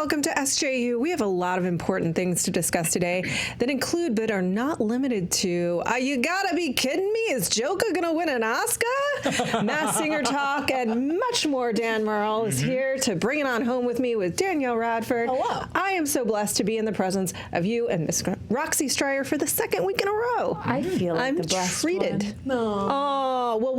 welcome to SJU. We have a lot of important things to discuss today that include but are not limited to, you gotta be kidding me, is Jojo gonna win an Oscar? Mass Singer talk and much more. Dan Murrell is here to bring it on home with me with Danielle Radford. Hello. I am so blessed to be in the presence of you and Miss Roxy Striar for the second week in a row. I feel like I'm the blessed treated. one. No. Oh, well,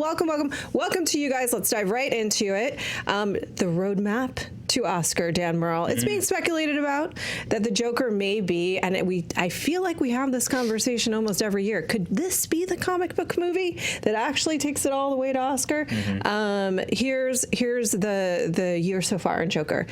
welcome to you guys. Let's dive right into it. The roadmap to Oscar, Dan Murrell. It's being speculated about that the Joker may be, and I feel like we have this conversation almost every year. Could this be the comic book movie that actually takes it all the way to Oscar? Here's the year so far in Joker.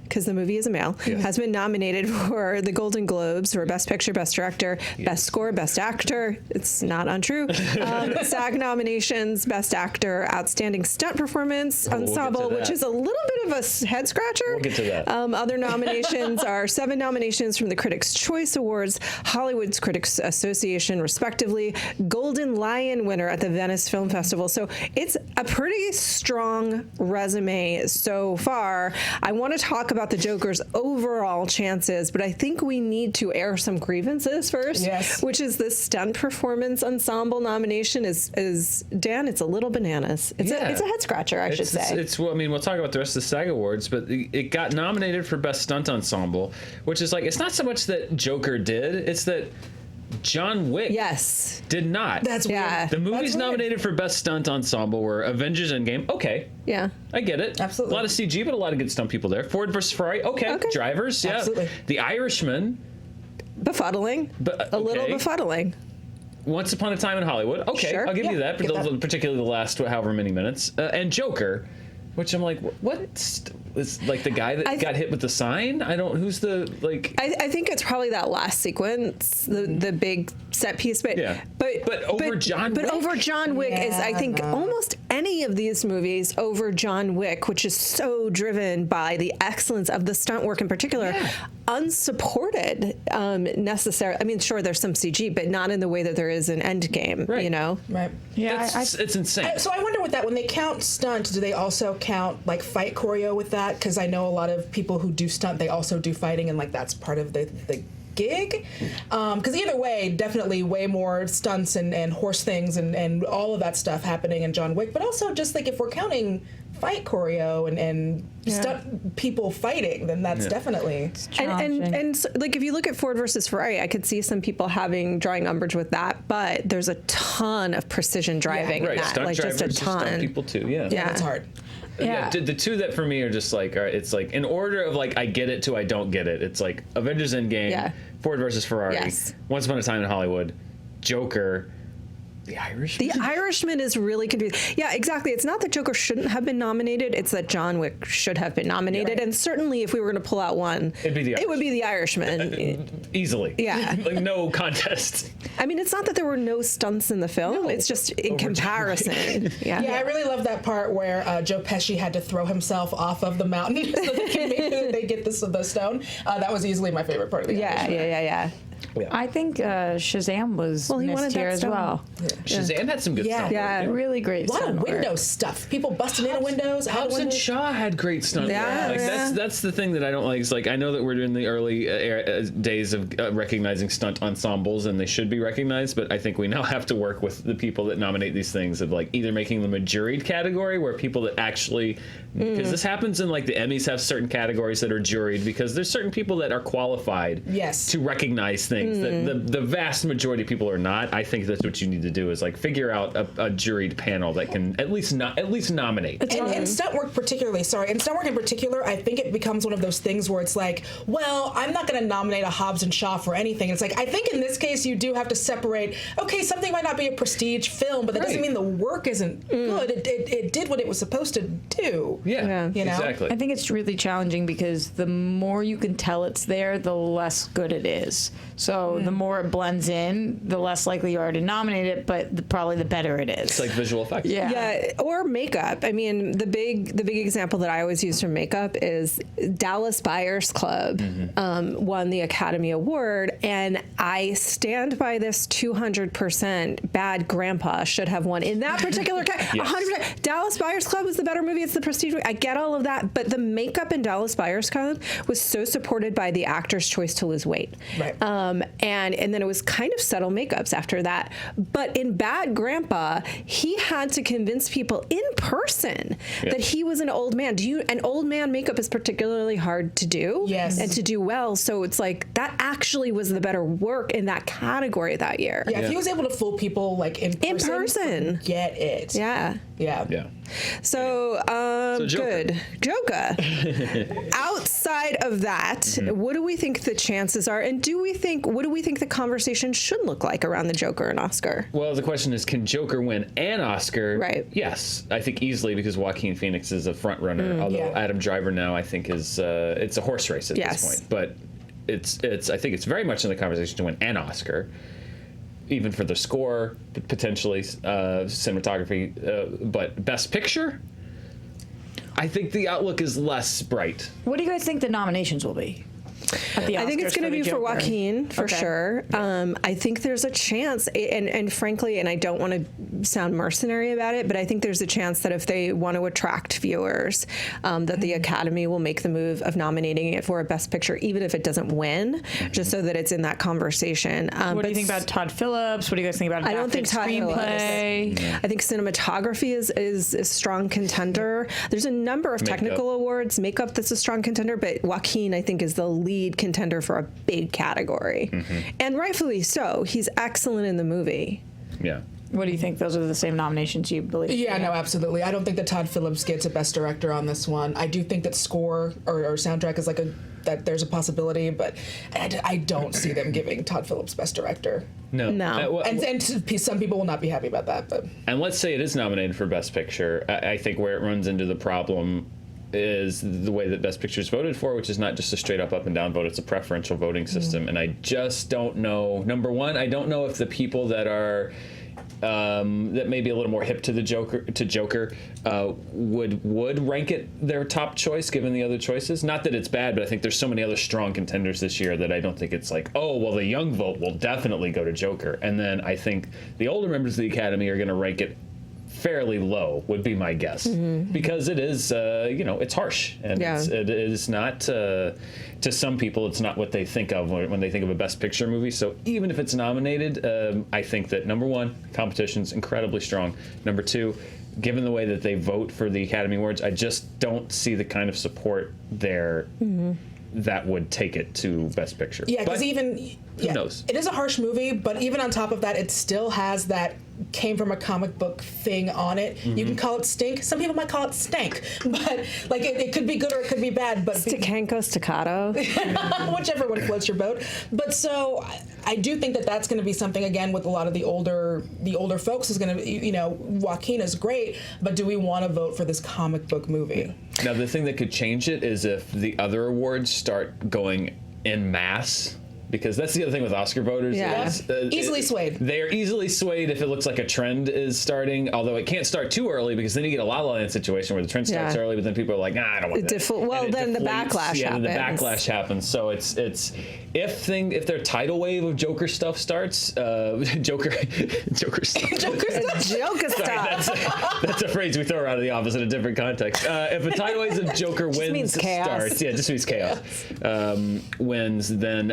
Because the movie is a male, has been nominated for the Golden Globes for Best Picture, Best Director, Best Score, Best Actor. It's not untrue. SAG nominations, Best Actor, Outstanding Stunt Performance, Ensemble, which is a little bit of a head scratcher. We'll get to that. Other nominations are 7 nominations from the Critics' Choice Awards, Hollywood's Critics Association, respectively, Golden Lion winner at the Venice Film Festival. So it's a pretty strong resume so far. I want to talk about the Joker's overall chances, but I think we need to air some grievances first. Yes. Which is the stunt performance ensemble nomination is Dan, it's a little bananas. It's a head scratcher, I should say. Well, I mean, we'll talk about the rest of the SAG Awards, but it got nominated for Best Stunt Ensemble, which is like, it's not so much that Joker did, it's that John Wick did not. That's weird. The movies nominated for Best Stunt Ensemble were Avengers Endgame. Okay. Yeah. I get it. Absolutely. A lot of CG, but a lot of good stunt people there. Ford versus Ferrari. Okay. Drivers. Yeah. Absolutely. The Irishman. Befuddling. A little befuddling. Once Upon a Time in Hollywood. Okay. Sure. I'll give you that. But particularly the last however many minutes. And Joker, which I'm like, what? It's like the guy that got hit with the sign? who's the, like... I think it's probably that last sequence, the big set piece, but over John Wick? But over John Wick is, I think, almost any of these movies over John Wick, which is so driven by the excellence of the stunt work in particular, unsupported necessarily. I mean, sure, there's some CG, but not in the way that there is in Endgame, you know? Right. Yeah, it's insane. So I wonder with that, when they count stunt, do they also count like fight choreo with that? Because I know a lot of people who do stunt, they also do fighting, and like that's part of the gig. Because either way, definitely way more stunts and horse things and all of that stuff happening in John Wick. But also just like if we're counting fight choreo and stunt people fighting, then that's definitely and so, like if you look at Ford versus Ferrari, I could see some people drawing umbrage with that, but there's a ton of precision driving in that, stunt like just a ton. Stunt people too, yeah, it's hard. Yeah, the two that for me are just like, all right, it's like in order of like I get it to I don't get it. It's like Avengers Endgame, Ford versus Ferrari, Once Upon a Time in Hollywood, Joker, The Irishman. The Irishman is really confusing. Yeah, exactly. It's not that Joker shouldn't have been nominated. It's that John Wick should have been nominated. And certainly if we were going to pull out one, it would be The Irishman. Easily. Yeah. Like no contest. I mean, it's not that there were no stunts in the film. It's just in comparison. Yeah, I really love that part where Joe Pesci had to throw himself off of the mountain so they can make sure that they get the stone. That was easily my favorite part of the Irishman. Yeah. I think Shazam was missed here as well. Shazam had some good stuff. Yeah, really great. A lot of window stuff. People busting into windows. Hobbs and Shaw had great stuff. That's the thing that I don't like. It's like I know that we're in the early days of recognizing stunt ensembles, and they should be recognized. But I think we now have to work with the people that nominate these things of like either making them a juried category where people that actually, because this happens in like the Emmys have certain categories that are juried because there's certain people that are qualified to recognize things that the vast majority of people are not. I think that's what you need to do is like figure out a juried panel that can at least nominate. And stunt work in particular, I think it becomes one of those things where it's like, well, I'm not going to nominate a Hobbs and Shaw for anything. It's like I think in this case you do have to separate. Okay, something might not be a prestige film, but that doesn't mean the work isn't good. It did what it was supposed to do. Yeah, you know? Exactly. I think it's really challenging because the more you can tell it's there, the less good it is. So So the more it blends in, the less likely you are to nominate it, but probably the better it is. It's like visual effects. Yeah, or makeup. I mean, the big example that I always use for makeup is Dallas Buyers Club won the Academy Award, and I stand by this 200%. Bad Grandpa should have won in that particular case. 100%. Dallas Buyers Club was the better movie. It's the prestige movie. I get all of that, but the makeup in Dallas Buyers Club was so supported by the actor's choice to lose weight. Right. And then it was kind of subtle makeups after that. But in Bad Grandpa, he had to convince people in person that he was an old man. And old man makeup is particularly hard to do and to do well. So it's like that actually was the better work in that category that year. Yeah, if he was able to fool people like in person. Get it. Yeah. So, good. Joker. Outside of that, what do we think the chances are? And what do we think the conversation should look like around the Joker and Oscar? Well, the question is, can Joker win an Oscar? Right. Yes, I think easily, because Joaquin Phoenix is a front runner. Although Adam Driver now, I think, is it's a horse race at this point. But it's I think it's very much in the conversation to win an Oscar. Even for the score, potentially cinematography, but Best Picture, I think the outlook is less bright. What do you guys think the nominations will be? I think it's going to be for Joaquin, for sure. I think there's a chance, and frankly, and I don't want to sound mercenary about it, but I think there's a chance that if they want to attract viewers, that the Academy will make the move of nominating it for a Best Picture, even if it doesn't win, just so that it's in that conversation. What do you think about Todd Phillips? What do you guys think about I don't think Todd screenplay? I think cinematography is a strong contender. There's a number of technical awards, makeup that's a strong contender, but Joaquin, I think, is the lead contender for a big category, and rightfully so. He's excellent in the movie. Yeah. What do you think? Those are the same nominations you believe? Yeah, no, absolutely. I don't think that Todd Phillips gets a Best Director on this one. I do think that score or soundtrack is that there's a possibility, but I don't see them giving Todd Phillips Best Director. No. And some people will not be happy about that. But let's say it is nominated for Best Picture. I think where it runs into the problem is the way that Best Picture is voted for, which is not just a straight up and down vote, it's a preferential voting system. And I just don't know, number one, I don't know if the people that are that may be a little more hip to the Joker would rank it their top choice given the other choices. Not that it's bad, but I think there's so many other strong contenders this year that I don't think it's like, oh, well, the young vote will definitely go to Joker. And then I think the older members of the Academy are going to rank it fairly low, would be my guess, because it is, it's harsh, and it is not to some people, it's not what they think of when they think of a Best Picture movie. So even if it's nominated, I think that number one, competition's incredibly strong. Number two, given the way that they vote for the Academy Awards, I just don't see the kind of support there that would take it to Best Picture. Yeah, because who knows? It is a harsh movie, but even on top of that, it still has that came from a comic book thing on it. You can call it stink. Some people might call it stank, but like it could be good or it could be bad. But Staccato staccato, whichever one floats your boat. But so I do think that that's going to be something again with a lot of the older folks is going to Joaquin is great, but do we want to vote for this comic book movie? Now the thing that could change it is if the other awards start going en masse. Because that's the other thing with Oscar voters. Yeah. Easily swayed. They're easily swayed if it looks like a trend is starting, although it can't start too early because then you get a La La Land situation where the trend starts early, but then people are like, nah, I don't want that. Then the backlash happens. Yeah, then the backlash happens. So it's if their tidal wave of Joker stuff starts, Joker stuff. Joker stuff. That's a phrase we throw around in the office in a different context. If a tidal wave of Joker wins starts, it just means chaos. Wins, then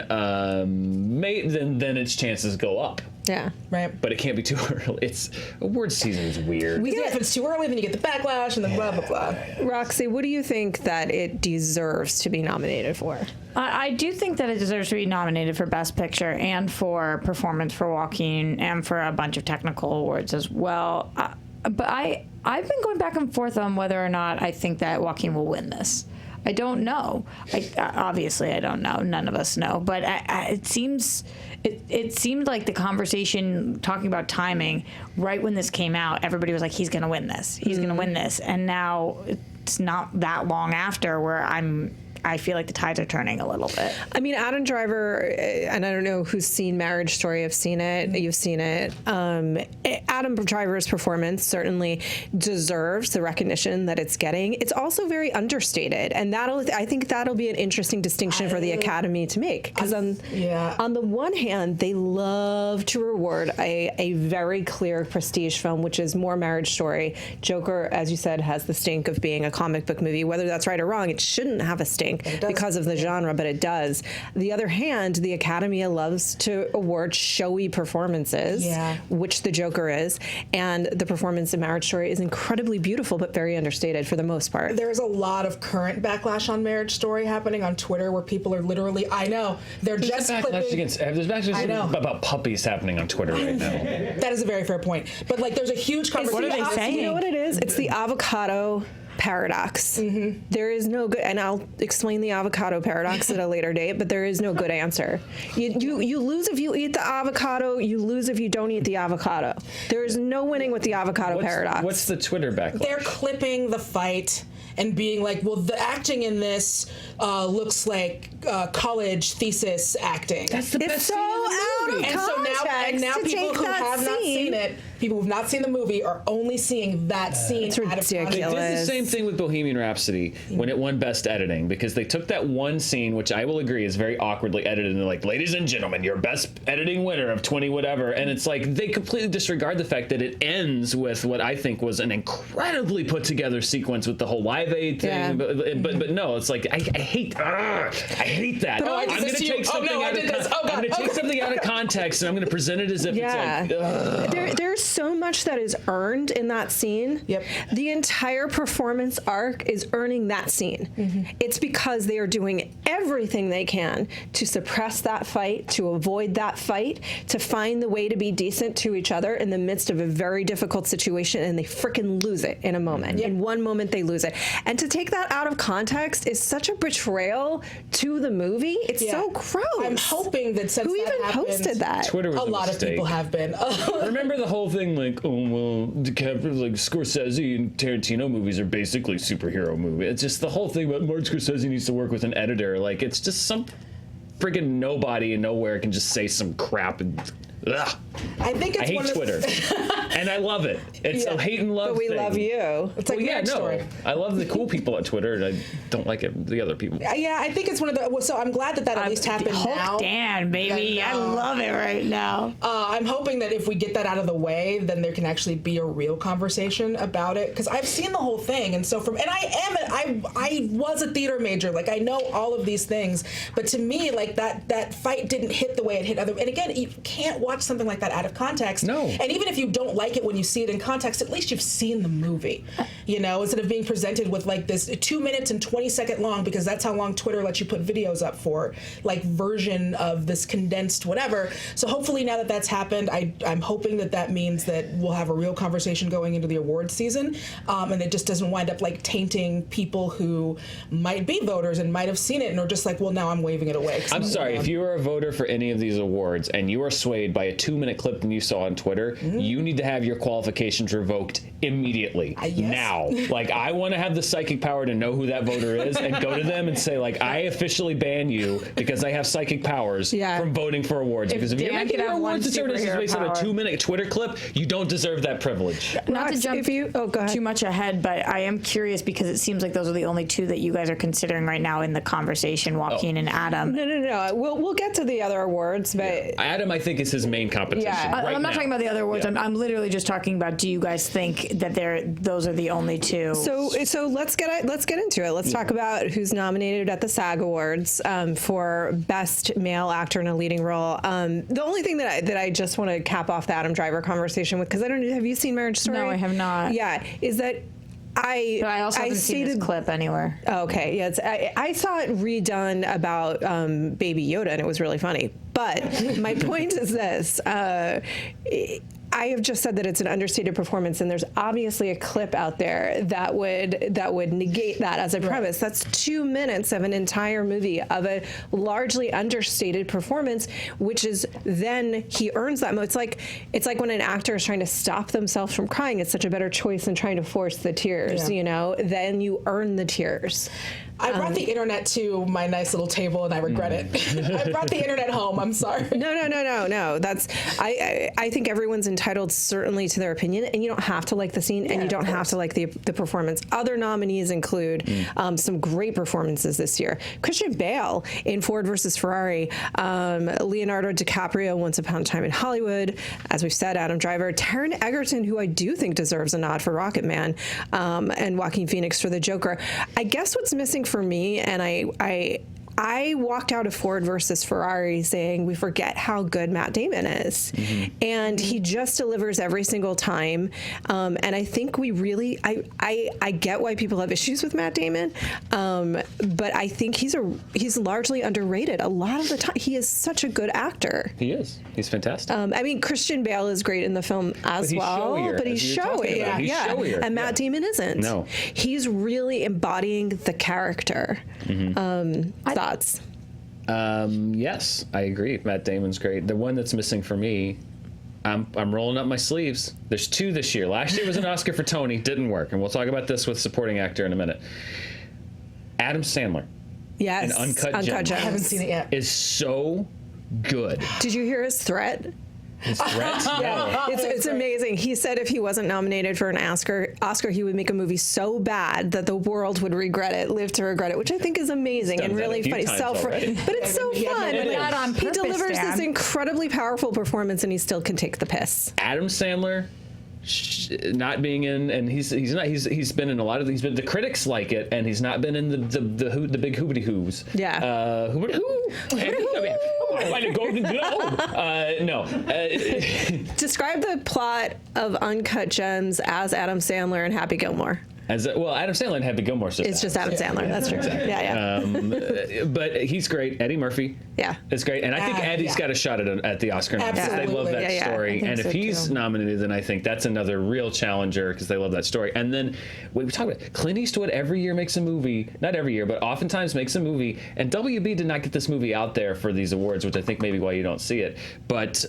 its chances go up. Yeah. Right. But it can't be too early. Award season is weird. If it's too early, then you get the backlash and then blah, blah, blah. Roxy, what do you think that it deserves to be nominated for? I do think that it deserves to be nominated for Best Picture and for performance for Joaquin and for a bunch of technical awards as well. But I've been going back and forth on whether or not I think that Joaquin will win this. I don't know. Obviously, I don't know. None of us know. But it seemed like the conversation talking about timing, right when this came out, everybody was like, he's going to win this. He's going to win this. And now it's not that long after where I'm I feel like the tides are turning a little bit. I mean, Adam Driver, and I don't know who's seen Marriage Story. I've seen it. You've seen it. Adam Driver's performance certainly deserves the recognition that it's getting. It's also very understated, and I think that'll be an interesting distinction for the Academy to make. Because on the one hand, they love to reward a very clear prestige film, which is more Marriage Story. Joker, as you said, has the stink of being a comic book movie. Whether that's right or wrong, it shouldn't have a stink because of the genre, but it does. The other hand, the Academy loves to award showy performances, which the Joker is, and the performance in Marriage Story is incredibly beautiful, but very understated for the most part. There's a lot of current backlash on Marriage Story happening on Twitter where people are literally, they're just clipping. There's backlash about puppies happening on Twitter right now. That is a very fair point. But like, there's a huge conversation. What are they saying? You know what it is? It's the Avocado Paradox. There is no good, and I'll explain the Avocado Paradox at a later date, but there is no good answer. You lose if you eat the avocado, you lose if you don't eat the avocado. There is no winning with the Avocado Paradox. What's the Twitter backlash? They're clipping the fight and being like, well, the acting in this looks like college thesis acting. That's the best scene in the movie. And so now people who have not seen it, people who've not seen the movie, are only seeing that scene out of context. They did the same thing with Bohemian Rhapsody when it won Best Editing, because they took that one scene, which I will agree is very awkwardly edited, and they're like, ladies and gentlemen, your Best Editing winner of 20 whatever, and it's like they completely disregard the fact that it ends with what I think was an incredibly put together sequence with the whole Live Aid thing, but no, it's like I hate that. I'm going to take something out of context and I'm going to present it as if it's like there's so much that is earned in that scene. The entire performance arc is earning that scene. It's because they are doing everything they can to suppress that fight, to avoid that fight, to find the way to be decent to each other in the midst of a very difficult situation, and they frickin' lose it in a moment. In one moment they lose it. And to take that out of context is such a betrayal to the movie. It's so gross. I'm hoping that since who that even happened, posted that? Twitter was a lot mistake. of people have been. Remember the whole thing like, oh well, like Scorsese and Tarantino movies are basically superhero movies. It's just the whole thing about Martin Scorsese needs to work with an editor. Like, it's just some friggin' nobody and nowhere can just say some crap and. Ugh. I think it's I hate Twitter, and I love it. It's a hate and love But we thing. love you. It's like Marriage Story. I love the cool people on Twitter, and I don't like the other people. Yeah, I think it's one of the. So I'm glad that at least happened now. Dan, baby, I love it right now. I'm hoping that if we get that out of the way, then there can actually be a real conversation about it. Because I've seen the whole thing, and so I was a theater major. Like, I know all of these things, but to me, like that fight didn't hit the way it hit other. And again, you can't watch something like that out of context. No. And even if you don't like it when you see it in context, at least you've seen the movie. You know, instead of being presented with like this 2 minutes and 20-second long, because that's how long Twitter lets you put videos up for, like, version of this condensed whatever. So hopefully now that that's happened, I'm hoping that means that we'll have a real conversation going into the awards season, and it just doesn't wind up like tainting people who might be voters and might have seen it and are just like, well, now I'm waving it away. I'm sorry, if you are a voter for any of these awards and you are swayed by a 2-minute clip that you saw on Twitter, you need to have your qualifications revoked immediately. Now. Like, I want to have the psychic power to know who that voter is and go to them and say, like, I officially ban you because I have psychic powers from voting for awards. Because if you're making your awards deserving based on a 2-minute Twitter clip, you don't deserve that privilege. Not to jump too much ahead, but I am curious because it seems like those are the only two that you guys are considering right now in the conversation, Joaquin and Adam. No. We'll get to the other awards, but Adam, I think, is his main competition. I'm not talking about the other awards. I'm literally just talking about, do you guys think that those are the only two? So let's get into it. Let's talk about who's nominated at the SAG Awards for Best Male Actor in a Leading Role. The only thing that I just want to cap off the Adam Driver conversation with, because I don't know, have you seen Marriage Story? No, I have not. Yeah, is that I also haven't seen this clip anywhere. Okay, yeah, I saw it redone about Baby Yoda, and it was really funny. But my point is this. I have just said that it's an understated performance, and there's obviously a clip out there that would negate that as a premise. That's 2 minutes of an entire movie of a largely understated performance, which is then he earns that. It's like when an actor is trying to stop themselves from crying. It's such a better choice than trying to force the tears. You know, then you earn the tears. I brought the internet to my nice little table, and I regret it. I brought the internet home. I'm sorry. No. That's I think everyone's entitled certainly to their opinion, and you don't have to like the scene, and you don't have to like the performance. Other nominees include some great performances this year: Christian Bale in Ford versus Ferrari, Leonardo DiCaprio, Once Upon a Time in Hollywood, as we've said, Adam Driver, Taron Egerton, who I do think deserves a nod for Rocket Man, and Joaquin Phoenix for the Joker. I guess what's missing for me, and I walked out of Ford versus Ferrari saying we forget how good Matt Damon is. And he just delivers every single time. And I think we really, I get why people have issues with Matt Damon, but I think he's largely underrated. A lot of the time, he is such a good actor. He is. He's fantastic. I mean, Christian Bale is great in the film as well, showier, but he's showy. He's showier. And Matt Damon isn't. No. He's really embodying the character. Thoughts? Yes, I agree. Matt Damon's great. The one that's missing for me, I'm rolling up my sleeves. There's 2 this year. Last year was an Oscar for Tony. Didn't work. And we'll talk about this with supporting actor in a minute. Adam Sandler. Yes. In Uncut Gems. I haven't seen it yet. Is so good. Did you hear his threat? His threat? No. It's amazing. He said if he wasn't nominated for an Oscar, he would make a movie so bad that the world would regret it, live to regret it, which I think is amazing and really funny. But it's so fun. Not on He purpose, delivers Dan. this incredibly powerful performance, and he still can take the piss. Adam Sandler not being in, and he's been in a lot of these, but the critics like it, and he's not been in the big hoobity hoos. Yeah. Hoobity hoo. Like a Golden Globe. No. Describe the plot of Uncut Gems as Adam Sandler and Happy Gilmore. Adam Sandler and Happy Gilmore. It's just Adam Sandler. That's true. Yeah. But he's great. Eddie Murphy. Yeah. It's great. And I think Eddie's got a shot at the Oscar nomination. They love that story. And if he's nominated, then I think that's another real challenger because they love that story. And then we talk about Clint Eastwood every year makes a movie. Not every year, but oftentimes makes a movie. And WB did not get this movie out there for these awards, which I think maybe why you don't see it. But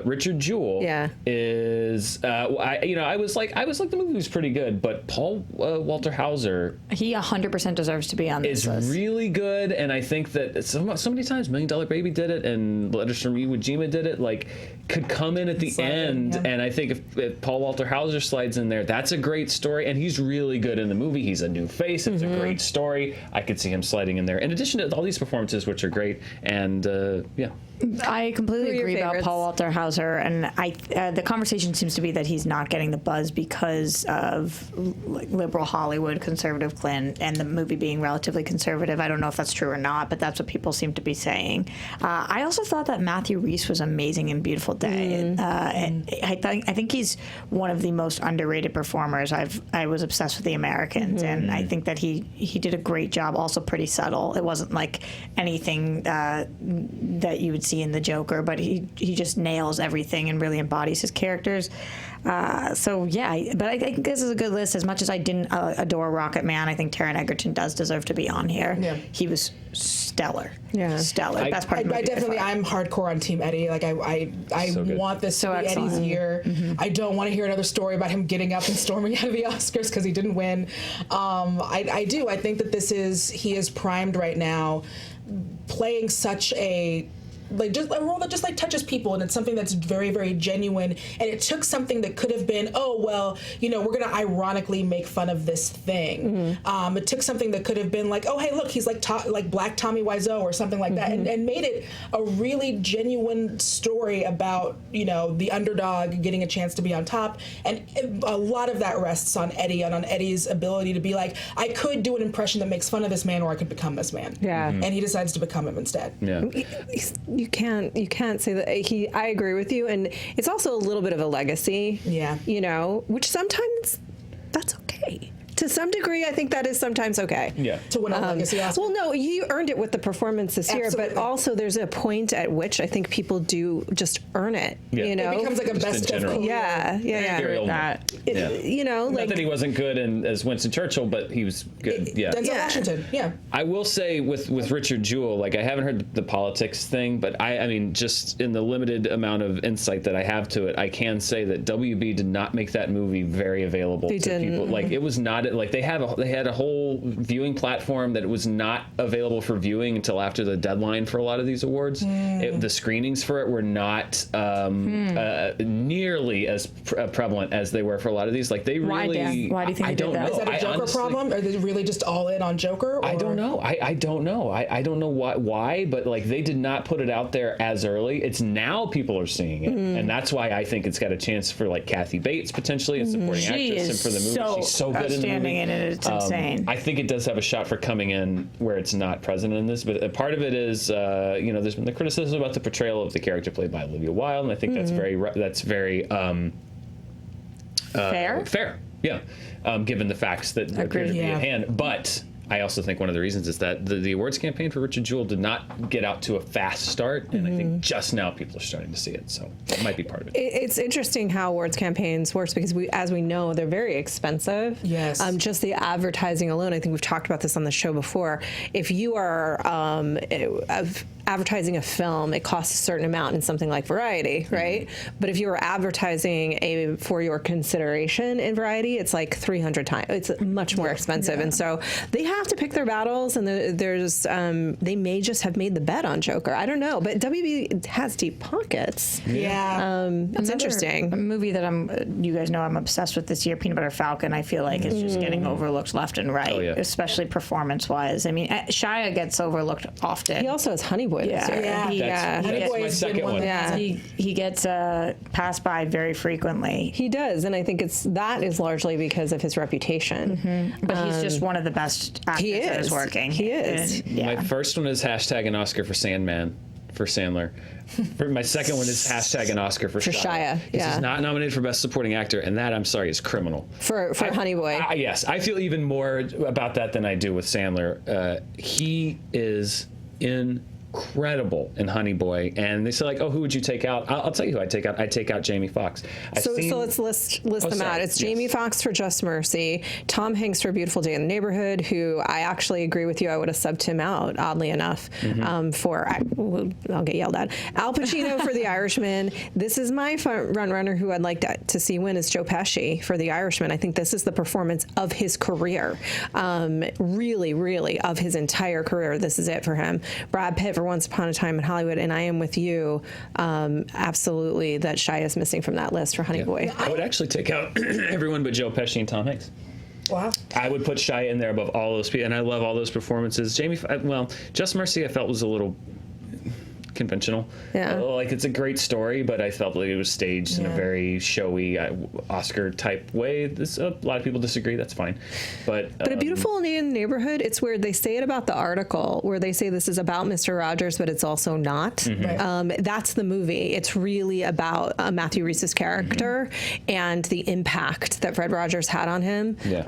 Richard Jewell is I was like the movie was pretty good, but Paul Walter Hauser, he 100% deserves to be on this list. Is really good, and I think that so many times $1 Million Baby did it, and Letters from Iwo Jima did it. Like, could come in at the end, and I think if Paul Walter Hauser slides in there, that's a great story, and he's really good in the movie. He's a new face. It's a great story. I could see him sliding in there. In addition to all these performances, which are great, and I completely agree about Paul Walter Hauser, and the conversation seems to be that he's not getting the buzz because of liberal Hollywood, conservative Clint, and the movie being relatively conservative. I don't know if that's true or not, but that's what people seem to be saying. I also thought that Matthew Rhys was amazing in Beautiful Day. I think he's one of the most underrated performers. I was obsessed with The Americans, and I think that he did a great job. Also pretty subtle. It wasn't like anything that you would see in The Joker, but he just nails everything and really embodies his characters. But I think this is a good list. As much as I didn't adore Rocket Man, I think Taron Egerton does deserve to be on here. Yeah. He was stellar. Yeah, stellar. Best part of the movie. I'm hardcore on Team Eddie. Like I so want this to be Eddie's year. I don't want to hear another story about him getting up and storming out of the Oscars because he didn't win. I do. I think that he is primed right now, playing such a role that just touches people, and it's something that's very, very genuine. And it took something that could have been, we're going to ironically make fun of this thing. It took something that could have been like, oh, hey, look, he's like Black Tommy Wiseau or something like that, and made it a really genuine story about the underdog getting a chance to be on top. And a lot of that rests on Eddie and on Eddie's ability to be like, I could do an impression that makes fun of this man, or I could become this man. Yeah, and he decides to become him instead. Yeah. You can't say that I agree with you, and it's also a little bit of a legacy. Yeah. Which sometimes that's okay. To some degree, I think that is sometimes okay. Yeah. To win a legacy Oscar. Well, no, you earned it with the performance this year, but also there's a point at which I think people do just earn it. Yeah. It becomes like a best of career. Yeah. Not that he wasn't good as Winston Churchill, but he was good. Denzel Washington. Yeah. I will say with Richard Jewell, I haven't heard the politics thing, but I mean, just in the limited amount of insight that I have to it, I can say that WB did not make that movie very available to people. It was not it. Like they had a whole viewing platform that was not available for viewing until after the deadline for a lot of these awards. The screenings for it were not nearly as prevalent as they were for a lot of these. Like they really. Why do you think I they did don't that? know. Is that a Joker problem? Are they really just all in on Joker? Or? I don't know. I don't know. I don't know why, but like they did not put it out there as early. It's now people are seeing it, and that's why I think it's got a chance for like Kathy Bates potentially as supporting actress, and for the movie, she's so good in the movie. In it, it's insane. I think it does have a shot for coming in where it's not present in this, but a part of it is, there's been the criticism about the portrayal of the character played by Olivia Wilde, and I think that's very fair. Yeah, given the facts that appear to be at hand, but. I also think one of the reasons is that the awards campaign for Richard Jewell did not get out to a fast start, and I think just now people are starting to see it, so that might be part of it. It's interesting how awards campaigns works because as we know, they're very expensive. Yes. Just the advertising alone, I think we've talked about this on the show before. If you are advertising a film, it costs a certain amount in something like Variety, right? But if you are advertising for your consideration in Variety, it's like 300 times. It's much more expensive, and so they have to pick their battles, and there's they may just have made the bet on Joker. I don't know, but WB has deep pockets. Yeah. It's interesting. A movie that you guys know I'm obsessed with this year, Peanut Butter Falcon. I feel like it's just getting overlooked left and right, especially performance-wise. I mean, Shia gets overlooked often. He also has Honey Boy this year. Yeah. That's my second one. Yeah. He gets passed by very frequently. He does, and I think that is largely because of his reputation. But he's just one of the best actors that is working. He is. And, My first one is hashtag an Oscar for Sandman for Sandler. My second one is hashtag an Oscar for Shia. This is not nominated for Best Supporting Actor, and that, I'm sorry, is criminal. For Honey Boy. Yes, I feel even more about that than I do with Sandler. He is incredible in Honey Boy, and they say like, oh, who would you take out? I'll tell you who I'd take out. I'd take out Jamie Foxx. So let's list them out. It's Jamie Foxx for Just Mercy, Tom Hanks for Beautiful Day in the Neighborhood, who I actually agree with you. I would have subbed him out, oddly enough, I'll get yelled at. Al Pacino for The Irishman. This is my front runner who I'd like to see win is Joe Pesci for The Irishman. I think this is the performance of his career. Really, really, of his entire career. This is it for him. Brad Pitt for Once Upon a Time in Hollywood, and I Am With You. Absolutely, that Shia is missing from that list for Honey Boy. I would actually take out everyone but Joe Pesci and Tom Hanks. Wow. I would put Shia in there above all those people, and I love all those performances. Just Mercy I felt was a little conventional. Yeah. Like it's a great story, but I felt like it was staged in a very showy Oscar type way. A lot of people disagree. That's fine, but A Beautiful Day in the Neighborhood. It's weird. They say it about the article where they say this is about Mr. Rogers, but it's also not. Right. That's the movie. It's really about Matthew Rhys's character and the impact that Fred Rogers had on him. Yeah.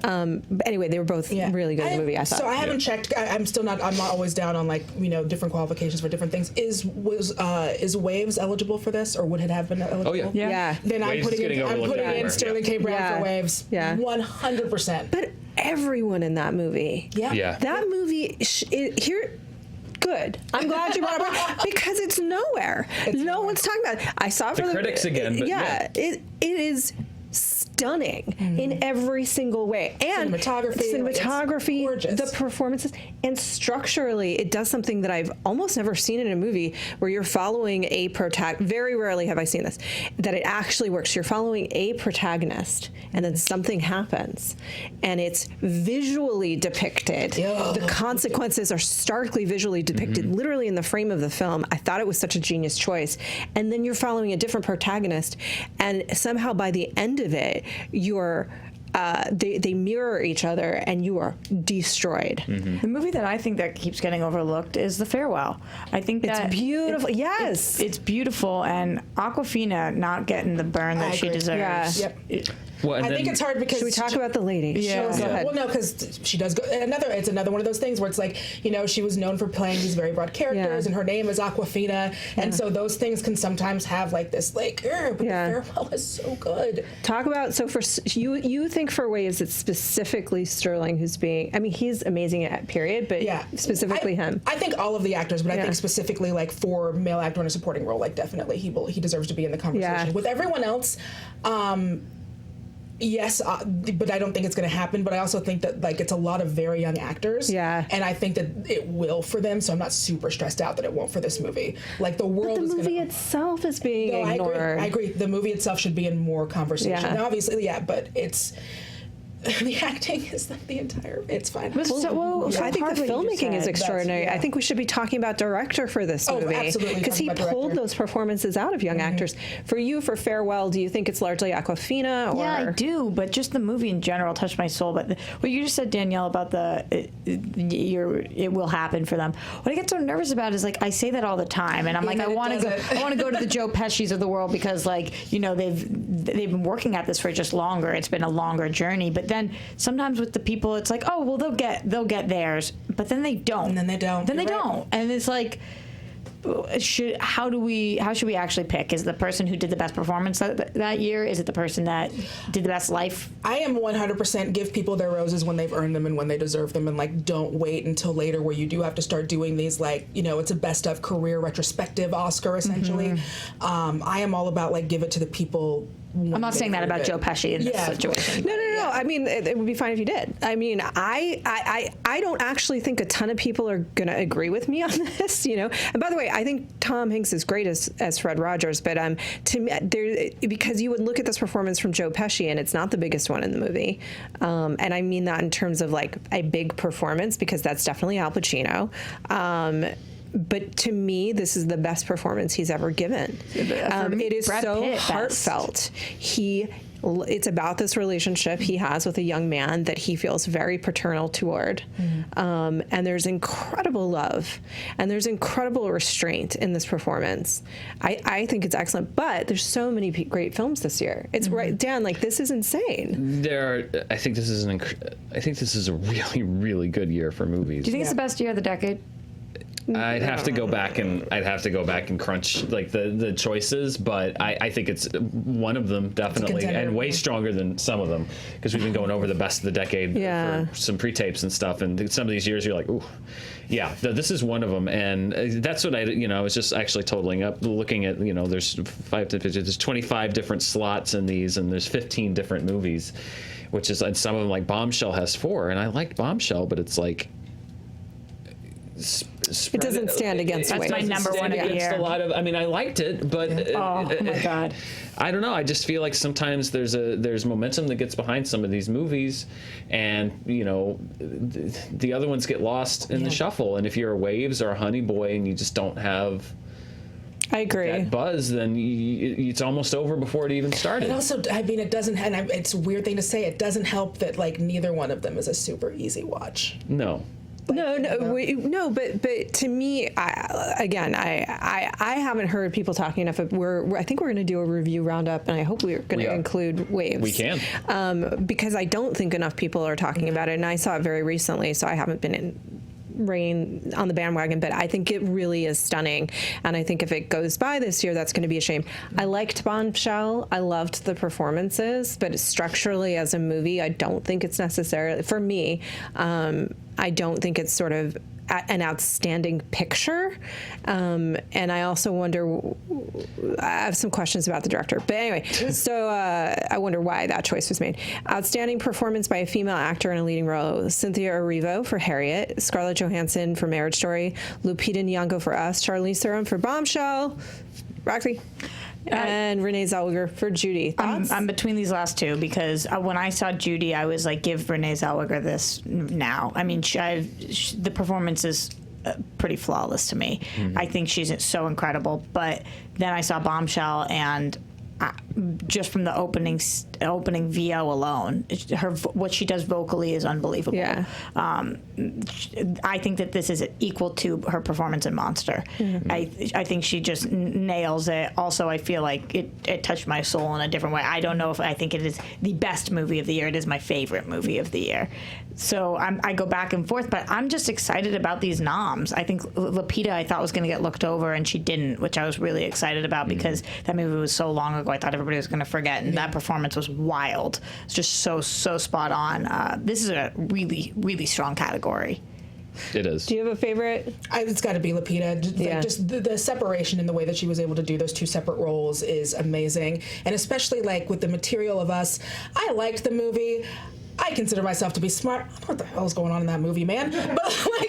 But anyway, they were both really good in the movie. I thought. So I haven't checked. I'm not always down on different qualifications for different things. Is Waves eligible for this, or would it have been eligible? Oh yeah. Then I'm putting in Sterling K. Brown for Waves. Yeah. 100%. But everyone in that movie. Yeah. That movie good. I'm glad you brought it up because it's nowhere. No one's talking about it. I saw it for the critics again. But it is stunning in every single way, and cinematography, gorgeous. the performances, and structurally it does something that I've almost never seen in a movie where you're following a protagonist. Very rarely have I seen this, that it actually works. You're following a protagonist and then something happens and it's visually depicted. The consequences are starkly visually depicted literally in the frame of the film. I thought it was such a genius choice. And then you're following a different protagonist, and somehow by the end of it, they mirror each other and you are destroyed. The movie that I think that keeps getting overlooked is The Farewell. I think it's beautiful. Yes, it's beautiful, and Awkwafina not getting the burn that she deserves. Yeah. Yep. I think it's hard because should we talk about the lady? Yeah. Go ahead. Well, no, because she does go. It's another one of those things where it's like, she was known for playing these very broad characters, and her name is Awkwafina, and so those things can sometimes have like this, but The Farewell is so good. Talk about for you think for Waves it's specifically Sterling who's being. I mean, he's amazing at period, but specifically him. I think all of the actors, but I think specifically for male actor in a supporting role, definitely he deserves to be in the conversation. With everyone else. Yes, but I don't think it's going to happen. But I also think that like it's a lot of very young actors. Yeah. And I think that it will for them. So I'm not super stressed out that it won't for this movie. Like the world But the is movie gonna, itself is being No, ignored. I agree. The movie itself should be in more conversation. Yeah. Now, obviously, yeah, but it's the acting is like the entire. It's fine. So I think hard the what you just filmmaking is said. extraordinary. yeah. I think we should be talking about director for this Oh, movie. absolutely, Because he talking about pulled director. those performances out of young actors. For you, for Farewell, do you think it's largely Awkwafina? Or? Yeah, I do, but just the movie in general touched my soul. But what you just said, Danielle, about it will happen for them. What I get so nervous about is like I say that all the time, and I'm like, but I it want to go. doesn't. I want to go to the Joe Pesci's of the world because, like, you know, they've been working at this for just longer. It's been a longer journey. But then sometimes with the people, it's like, oh well, they'll get theirs, but then they don't. And then they don't. Then they You're right. don't, and it's like. How should we actually pick? Is it the person who did the best performance that year? Is it the person that did the best life? I am 100% give people their roses when they've earned them and when they deserve them, and like don't wait until later where you do have to start doing these, like, you know, it's a best of career retrospective Oscar essentially. I am all about like give it to the people. I'm not saying that about Joe Pesci in this situation. No. I mean, it would be fine if you did. I mean, I don't actually think a ton of people are going to agree with me on this, you know. And by the way, I think Tom Hanks is great as Fred Rogers, but to me, because you would look at this performance from Joe Pesci, and it's not the biggest one in the movie, and I mean that in terms of like a big performance, because that's definitely Al Pacino. But to me, this is the best performance he's ever given. It is Brad so Pitt, heartfelt. It's about this relationship he has with a young man that he feels very paternal toward. And there's incredible love and there's incredible restraint in this performance. I think it's excellent, but there's so many great films this year. It's right, Dan, like this is insane. I think this is a really, really good year for movies. Do you think it's the best year of the decade? I'd have to go back and crunch like the choices, but I think it's one of them definitely, and way stronger than some of them, because we've been going over the best of the decade for some pre-tapes and stuff, and some of these years you're like, ooh, yeah, this is one of them, and that's what I was just actually totaling up, looking at, there's 25 different slots in these, and there's 15 different movies, which is, and some of them like Bombshell has 4, and I liked Bombshell, but it's like. It doesn't stand against That's my number one of the year. A lot of, I liked it, but oh my god, I don't know. I just feel like sometimes there's momentum that gets behind some of these movies, and the other ones get lost in the shuffle. And if you're a Waves or a Honey Boy and you just don't have I agree. that buzz, then it's almost over before it even started. And also, it doesn't, and it's a weird thing to say, it doesn't help that like neither one of them is a super easy watch. No. But to me, I haven't heard people talking enough. I think we're going to do a review roundup, and I hope we're going to include Waves. We can, because I don't think enough people are talking about it, and I saw it very recently, so I haven't been rain on the bandwagon, but I think it really is stunning, and I think if it goes by this year, that's going to be a shame. I liked Bombshell. I loved the performances, but structurally as a movie, I don't think it's necessarily, for me, I don't think it's sort of an outstanding picture, and I also wonder, I have some questions about the director, but anyway, so I wonder why that choice was made. Outstanding performance by a female actor in a leading role: Cynthia Erivo for Harriet, Scarlett Johansson for Marriage Story, Lupita Nyong'o for Us, Charlize Theron for Bombshell, Roxy, and Renee Zellweger for Judy. I'm between these last two because when I saw Judy, I was like, give Renee Zellweger this now. I mean, the performance is pretty flawless to me. Mm-hmm. I think she's so incredible. But then I saw Bombshell, and just from the opening VO alone, what she does vocally is unbelievable. Yeah. I think that this is equal to her performance in Monster. Mm-hmm. I think she just nails it. Also, I feel like it touched my soul in a different way. I don't know if I think it is the best movie of the year. It is my favorite movie of the year. So I go back and forth, but I'm just excited about these noms. I think Lupita I thought was going to get looked over, and she didn't, which I was really excited about because that movie was so long ago. I thought everybody was going to forget, and that performance was wild. It's just so spot on. This is a really, really strong category. It is. Do you have a favorite? It's got to be Lupita. Just the separation in the way that she was able to do those two separate roles is amazing. And especially like with The Material of Us, I liked the movie. I consider myself to be smart. I don't know what the hell is going on in that movie, man. But like,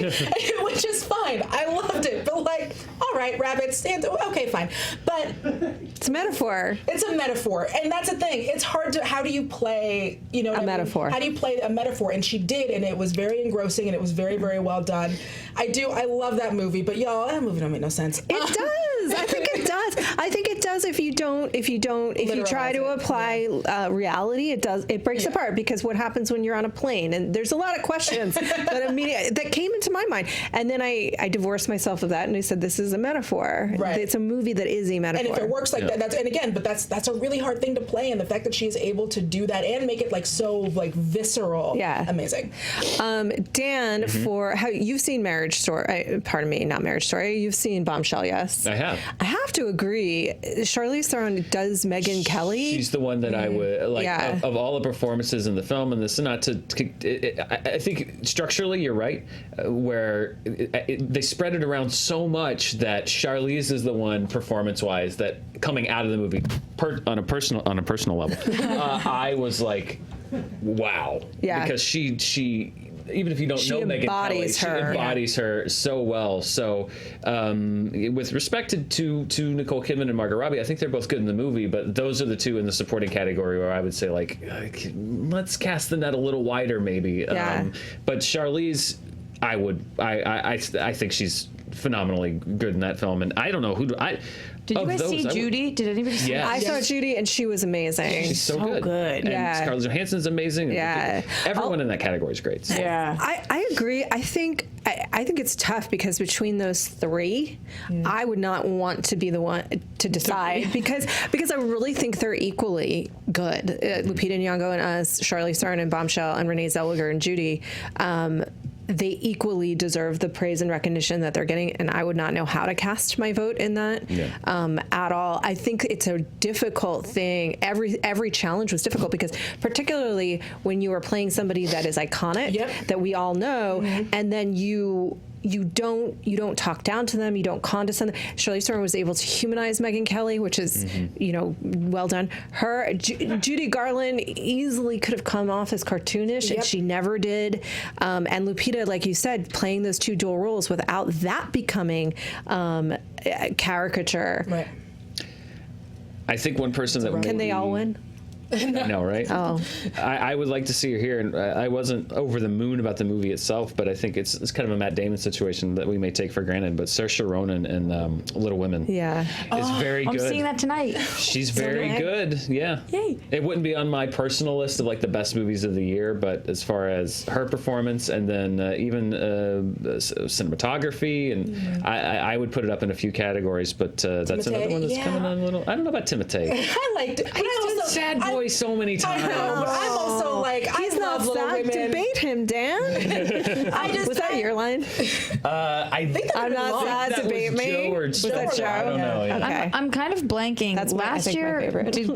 which is fine. I loved it. But like, all right, rabbits. Okay, fine. But it's a metaphor. It's a metaphor, and that's the thing. It's hard to. How do you play? You know, a metaphor. How do you play a metaphor? And she did, and it was very engrossing, and it was very, very well done. I love that movie. But y'all, that movie don't make no sense. It does. I think it does. I think it does if you try to apply reality. It does. It breaks apart because what happens when you're on a plane? And there's a lot of questions that came into my mind. And then I divorced myself of that, and I said, this is a metaphor. Right. It's a movie that is a metaphor. And if it works like that, that's a really hard thing to play. And the fact that she is able to do that and make it like so like visceral, amazing. Dan, for how you've seen Marriage Story, pardon me, not Marriage Story. You've seen Bombshell, yes? I have. I have to agree. Charlize Theron does Megyn Kelly. She's the one that I would like of all the performances in the film, and this is not to. I think structurally you're right, where they spread it around so much that Charlize is the one performance-wise that coming out of the movie on a personal level, I was like, wow, because she. Even if you don't know Megyn Kelly, she embodies her so well. So, with respect to Nicole Kidman and Margot Robbie, I think they're both good in the movie. But those are the two in the supporting category where I would say, like, let's cast the net a little wider, maybe. Yeah. But Charlize, I think she's phenomenally good in that film, and I don't know who. Did you guys see Judy? Did anybody see I saw Judy, and she was amazing. She's so good. And Scarlett Johansson's amazing. Everyone in that category is great. So. Yeah. I agree. I think it's tough because between those three, I would not want to be the one to decide because I really think they're equally good. Lupita Nyong'o and us, Charlize Theron and Bombshell, and Renee Zellweger and Judy. They equally deserve the praise and recognition that they're getting, and I would not know how to cast my vote in that at all. I think it's a difficult thing. Every challenge was difficult because particularly when you are playing somebody that is iconic, that we all know, and then you don't talk down to them, you don't condescend them. Charlize Theron was able to humanize Megyn Kelly, which is well done. Judy Garland easily could have come off as cartoonish, and she never did. And Lupita, like you said, playing those two dual roles without that becoming caricature. Right. I think one person that can they all win? No, right? Oh. I would like to see her here, and I wasn't over the moon about the movie itself, but I think it's kind of a Matt Damon situation that we may take for granted. But Saoirse Ronan in Little Women is very good. I'm seeing that tonight. She's very good, Yay. It wouldn't be on my personal list of like the best movies of the year, but as far as her performance and then even cinematography, and I would put it up in a few categories, but that's another one that's coming on a little. I don't know about Timothée. I liked it. He's done Sad Boy so many times. I know, but I'm also like, he's I love Little Women. Debate him, Dan. Was that your line? I think I'm not sad. Debate me. Was that Joe? I don't know. Okay. I'm kind of blanking. That's last year. my favorite. Did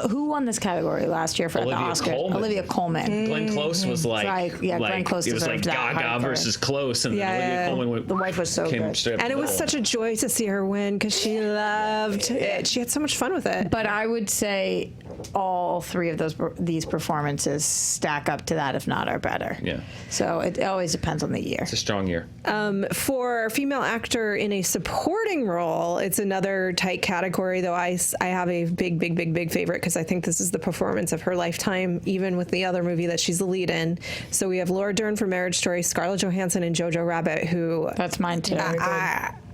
who won this category last year for the Oscars? Olivia Colman. Glenn Close was Glenn Close. It was like Gaga versus Close, and Olivia Colman went. The wife was so good, and it was such a joy to see her win because she loved it. She had so much fun with it. But I would say all three of these performances stack up to that, if not are better. Yeah. So it always depends on the year. It's a strong year. For female actor in a supporting role, it's another tight category, though I have a big favorite because I think this is the performance of her lifetime, even with the other movie that she's the lead in. So we have Laura Dern for Marriage Story, Scarlett Johansson and Jojo Rabbit, who... That's mine too.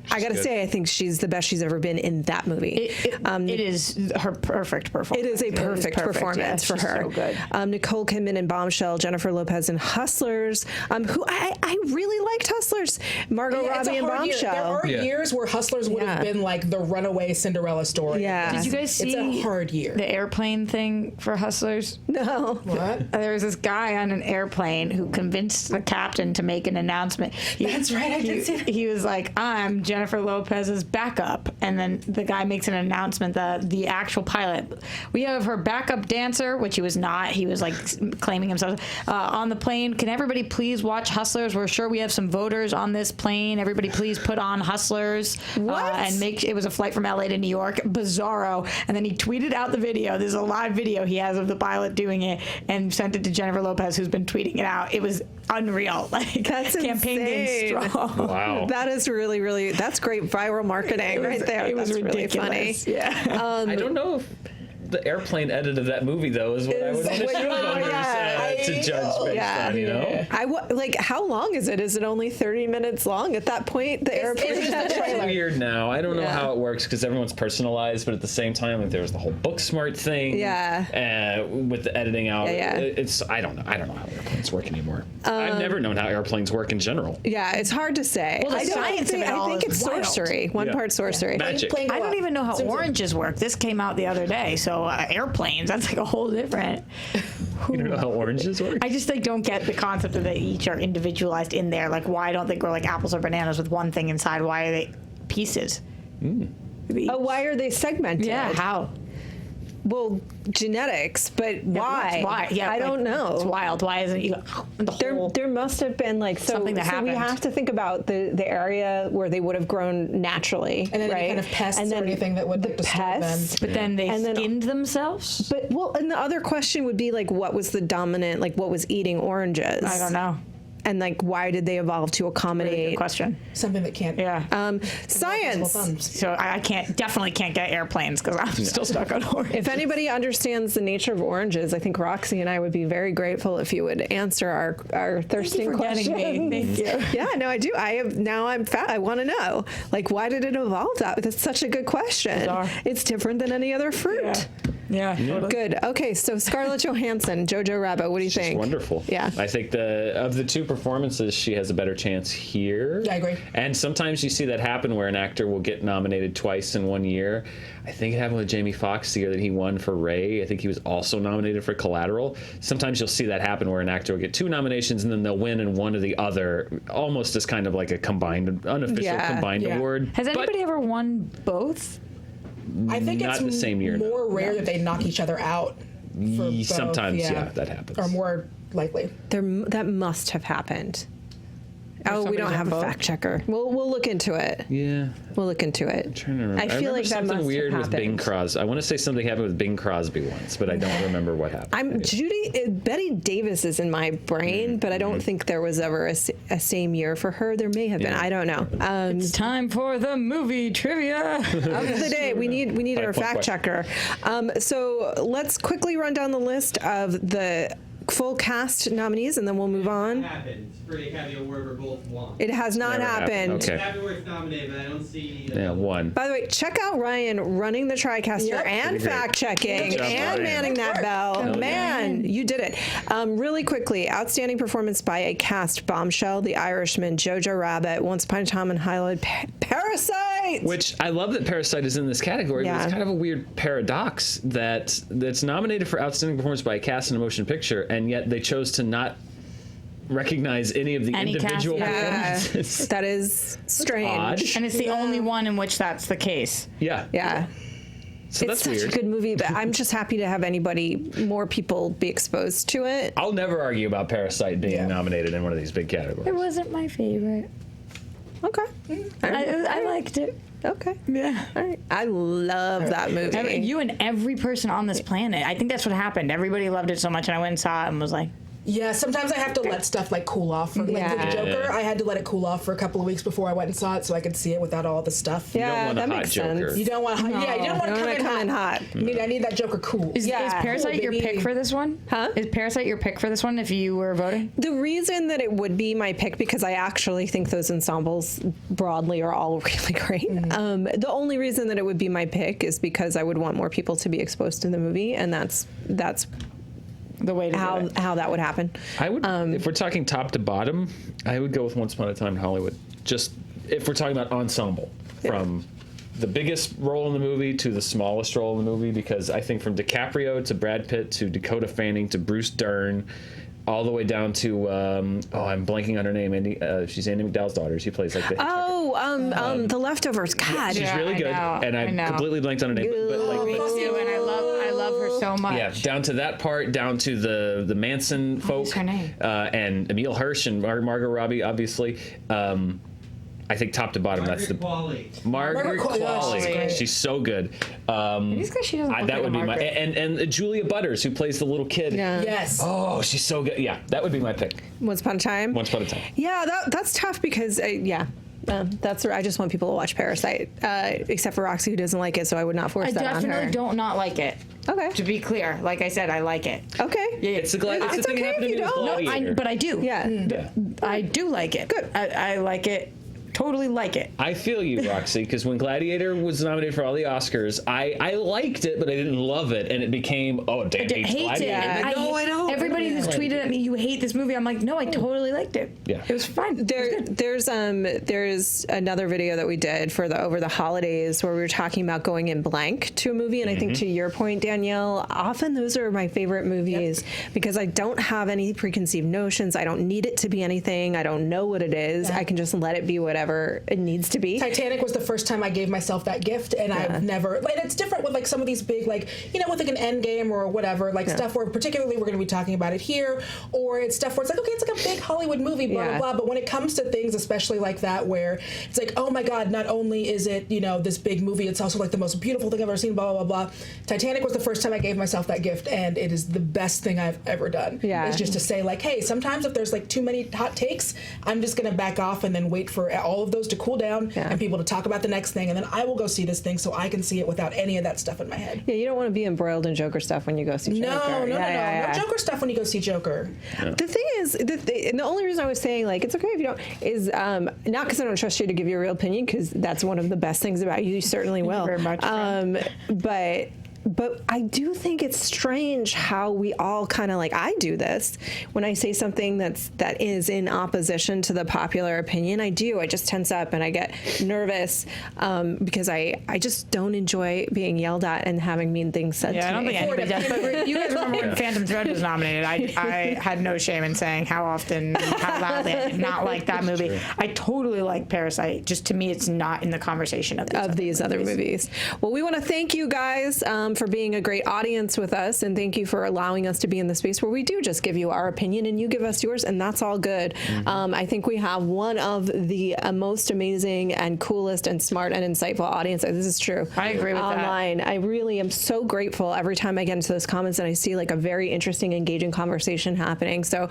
I gotta say, I think she's the best she's ever been in that movie. It is her perfect performance. It is a perfect performance for her. So good. Nicole Kidman in Bombshell, Jennifer Lopez in Hustlers, who I really liked Hustlers. Margot Robbie in Bombshell. There are years where Hustlers would have been like the runaway Cinderella story. Yeah. Did you guys see? It's a hard year. The airplane thing for Hustlers? No. What? There was this guy on an airplane who convinced the captain to make an announcement. That's right. I did see that. He was like, "I'm Joe Jennifer Lopez's backup, and then the guy makes an announcement that the actual pilot, we have her backup dancer, which he was not. He was like claiming himself on the plane. Can everybody please watch Hustlers? We're sure we have some voters on this plane. Everybody please put on Hustlers. What? And it was a flight from LA to New York. Bizarro. And then he tweeted out the video. There's a live video he has of the pilot doing it, and sent it to Jennifer Lopez, who's been tweeting it out. It was unreal. Like, That's campaign insane. being strong. Wow. That is really, really, that's great viral marketing right there. It was That's ridiculous. really funny. Yeah. I don't know if the airplane edit of that movie, though, is what I would want to show voters to judge based Yeah. on, you know? Like, how long is it? Is it only 30 minutes long at that point? The airplane. It's weird now. I don't know Yeah. how it works because everyone's personalized, but at the same time, like, there was the whole Booksmart thing. Yeah. With the editing out. Yeah. It's I don't know how airplanes work anymore. I've never known how airplanes work in general. Yeah, it's hard to say. Well, the I science of it all think is it's wild. sorcery. One Yeah. part sorcery. Magic. I don't even know how oranges work. This came out the other day, so airplanes, that's like a whole different. You don't know how oranges work? I just don't get the concept of they each are individualized in there. Like, why don't they grow like apples or bananas with one thing inside? Why are they pieces? Oh, why are they segmented? Yeah, how? Well, genetics, but why? That's why? Yeah, I don't know. It's wild. Why isn't you the whole? There must have been like Something that we happened. have to think about the area where they would have grown naturally, And then right? any kind of pests and or anything that would the like, disturb pests. them. But then they And then- skinned themselves. But and the other question would be like, what was the dominant? Like, what was eating oranges? I don't know. And like, why did they evolve to Really good accommodate? question. Something that can't. Yeah. Science. Thumbs. So I definitely can't get airplanes because I'm still stuck on orange. If anybody understands the nature of oranges, I think Roxy and I would be very grateful if you would answer our thirsting for getting questions. me. Thank you. Yeah, no, I do. I'm fat. I want to know, like, why did it evolve that? That's such a good question. Bizarre. It's different than any other fruit. Yeah. Totally. Good. Okay, so Scarlett Johansson, Jojo Rabbit. What do you She's think? wonderful. Yeah. I think of the two performances, she has a better chance here. I agree. And sometimes you see that happen where an actor will get nominated twice in one year. I think it happened with Jamie Foxx the year that he won for Ray. I think he was also nominated for Collateral. Sometimes you'll see that happen where an actor will get two nominations and then they'll win in one or the other, almost as kind of like a unofficial combined Yeah. award. Has But anybody ever won both? I think Not it's the same year, no. more rare that they knock each other out. For both, sometimes, yeah, that happens. Or more likely. That must have happened. Oh, we somebody's don't on have a both? fact checker. We'll look into it. Yeah. We'll look into it. I'm trying to remember. I feel remember like that something must weird have with Bing happened. Crosby. I want to say something happened with Bing Crosby once, but I don't remember what happened. Betty Davis is in my brain, but I don't think there was ever a same year for her. There may have been. Yeah. I don't know. It's time for the movie trivia. Of the day, we need our 5-point fact checker. So let's quickly run down the list of the full cast nominees, and then we'll move on. Happened for the Academy Award where both won. It has not Never happened. happened. Okay. Academy Award's nominated, but I don't see. Yeah, one. By the way, check out Ryan running the TriCaster Yep. and Pretty great. fact checking Good job, and Ryan. manning that bell. yeah. Man, you did it. Really quickly, outstanding performance by a cast: Bombshell, The Irishman, Jojo Rabbit, Once Upon a Time in Hollywood, Parasite. Which I love that Parasite is in this category, but Yeah. it's kind of a weird paradox that's nominated for outstanding performance by a cast in a motion picture, and yet they chose to not recognize any of the Any cast, individual yeah. performances. That is strange. odd. And it's the only one in which that's the case. Yeah. Yeah. So It's that's such weird. a good movie, but I'm just happy to have more people be exposed to it. I'll never argue about Parasite being nominated in one of these big categories. It wasn't my favorite. Okay. I liked it. Okay. Yeah. All right. I love that movie. You and every person on this planet. I think that's what happened. Everybody loved it so much, and I went and saw it and was like, Yeah, sometimes I have to let stuff like cool off. Like with Yeah. the Joker, I had to let it cool off for a couple of weeks before I went and saw it, so I could see it without all the stuff. yeah, want a that hot makes Joker. sense. You don't want, you don't want You to don't come, wanna in, come in hot. hot. I need that Joker cool. Is Parasite Cool, your baby. pick for this one? Huh? Is Parasite your pick for this one if you were voting? The reason that it would be my pick, because I actually think those ensembles broadly are all really great. The only reason that it would be my pick is because I would want more people to be exposed to the movie, and that's The way to do it. how that would happen. I would, if we're talking top to bottom, I would go with Once Upon a Time in Hollywood. Just if we're talking about ensemble, from the biggest role in the movie to the smallest role in the movie, because I think from DiCaprio to Brad Pitt to Dakota Fanning to Bruce Dern, all the way down to I'm blanking on her name. She's Andy McDowell's daughter. She plays like the hitchhiker. The Leftovers. God. She's Yeah, really I good, know, and I know. completely blanked on her name. But like, Me too, and I love her so much. yeah, down to that part, down to the Manson folk, is her name? And Emile Hirsch and Margot Robbie, obviously. I think top to bottom, that's the Margaret Qualley. Oh, she's Qualley. great. She's so good. These guys, she doesn't look That like would a be my Margaret. and Julia Butters, who plays the little kid. Yeah. Yes. Oh, she's so good. Yeah, that would be my pick. Once Upon a Time. Once Upon a Time. Yeah, that's tough because that's I just want people to watch Parasite, except for Roxy, who doesn't like it, so I would not force I that on her. definitely don't not like it. Okay. To be clear, like I said, I like it. Okay. Yeah, It's the It's thing okay happened if to me you with don't. No, Gladiator. but I do. Yeah. Yeah. I do like it. Good. I like it. Totally like it. I feel you, Roxy, because when Gladiator was nominated for all the Oscars, I liked it, but I didn't love it, and it became, Dan hates Gladiator. it. Like, no, I don't. Everybody who's tweeted at me, you hate this movie. I'm like, no, I totally liked it. Yeah. It was fine. There's another video that we did for over the holidays where we were talking about going in blank to a movie, and I think to your point, Danielle, often those are my favorite movies because I don't have any preconceived notions. I don't need it to be anything. I don't know what it is. I can just let it be whatever it needs to be. Titanic was the first time I gave myself that gift, and I've never. Like, it's different with like some of these big, like with like an Endgame or whatever, like stuff where particularly we're going to be talking about it here, or it's stuff where it's like, okay, it's like a big Hollywood movie, blah blah blah. But when it comes to things, especially like that, where it's like, oh my God, not only is it this big movie, it's also like the most beautiful thing I've ever seen, blah blah blah blah. Titanic was the first time I gave myself that gift, and it is the best thing I've ever done. Yeah. It's just to say like, hey, sometimes if there's like too many hot takes, I'm just going to back off and then wait for all of those to cool down and people to talk about the next thing, and then I will go see this thing so I can see it without any of that stuff in my head. Yeah, you don't want to be embroiled in Joker stuff when you go see Joker. No Joker stuff when you go see Joker. The thing is, and the only reason I was saying like it's okay if you don't is not because I don't trust you to give your real opinion, because that's one of the best things about you. You certainly will. Thank you very much. But I do think it's strange how we all kind of like, I do this when I say something that is in opposition to the popular opinion. I just tense up and I get nervous because I just don't enjoy being yelled at and having mean things said to me. I don't think anybody does. But you guys remember when Phantom Thread was nominated? I had no shame in saying how often, how loudly I did not like that movie. True. I totally like Parasite. Just to me, it's not in the conversation of these other movies. Well, we want to thank you guys for being a great audience with us, and thank you for allowing us to be in the space where we do just give you our opinion and you give us yours, and that's all good. I think we have one of the most amazing and coolest and smart and insightful audiences. This is true. I agree with that. Online. I really am so grateful every time I get into those comments and I see like a very interesting, engaging conversation happening. So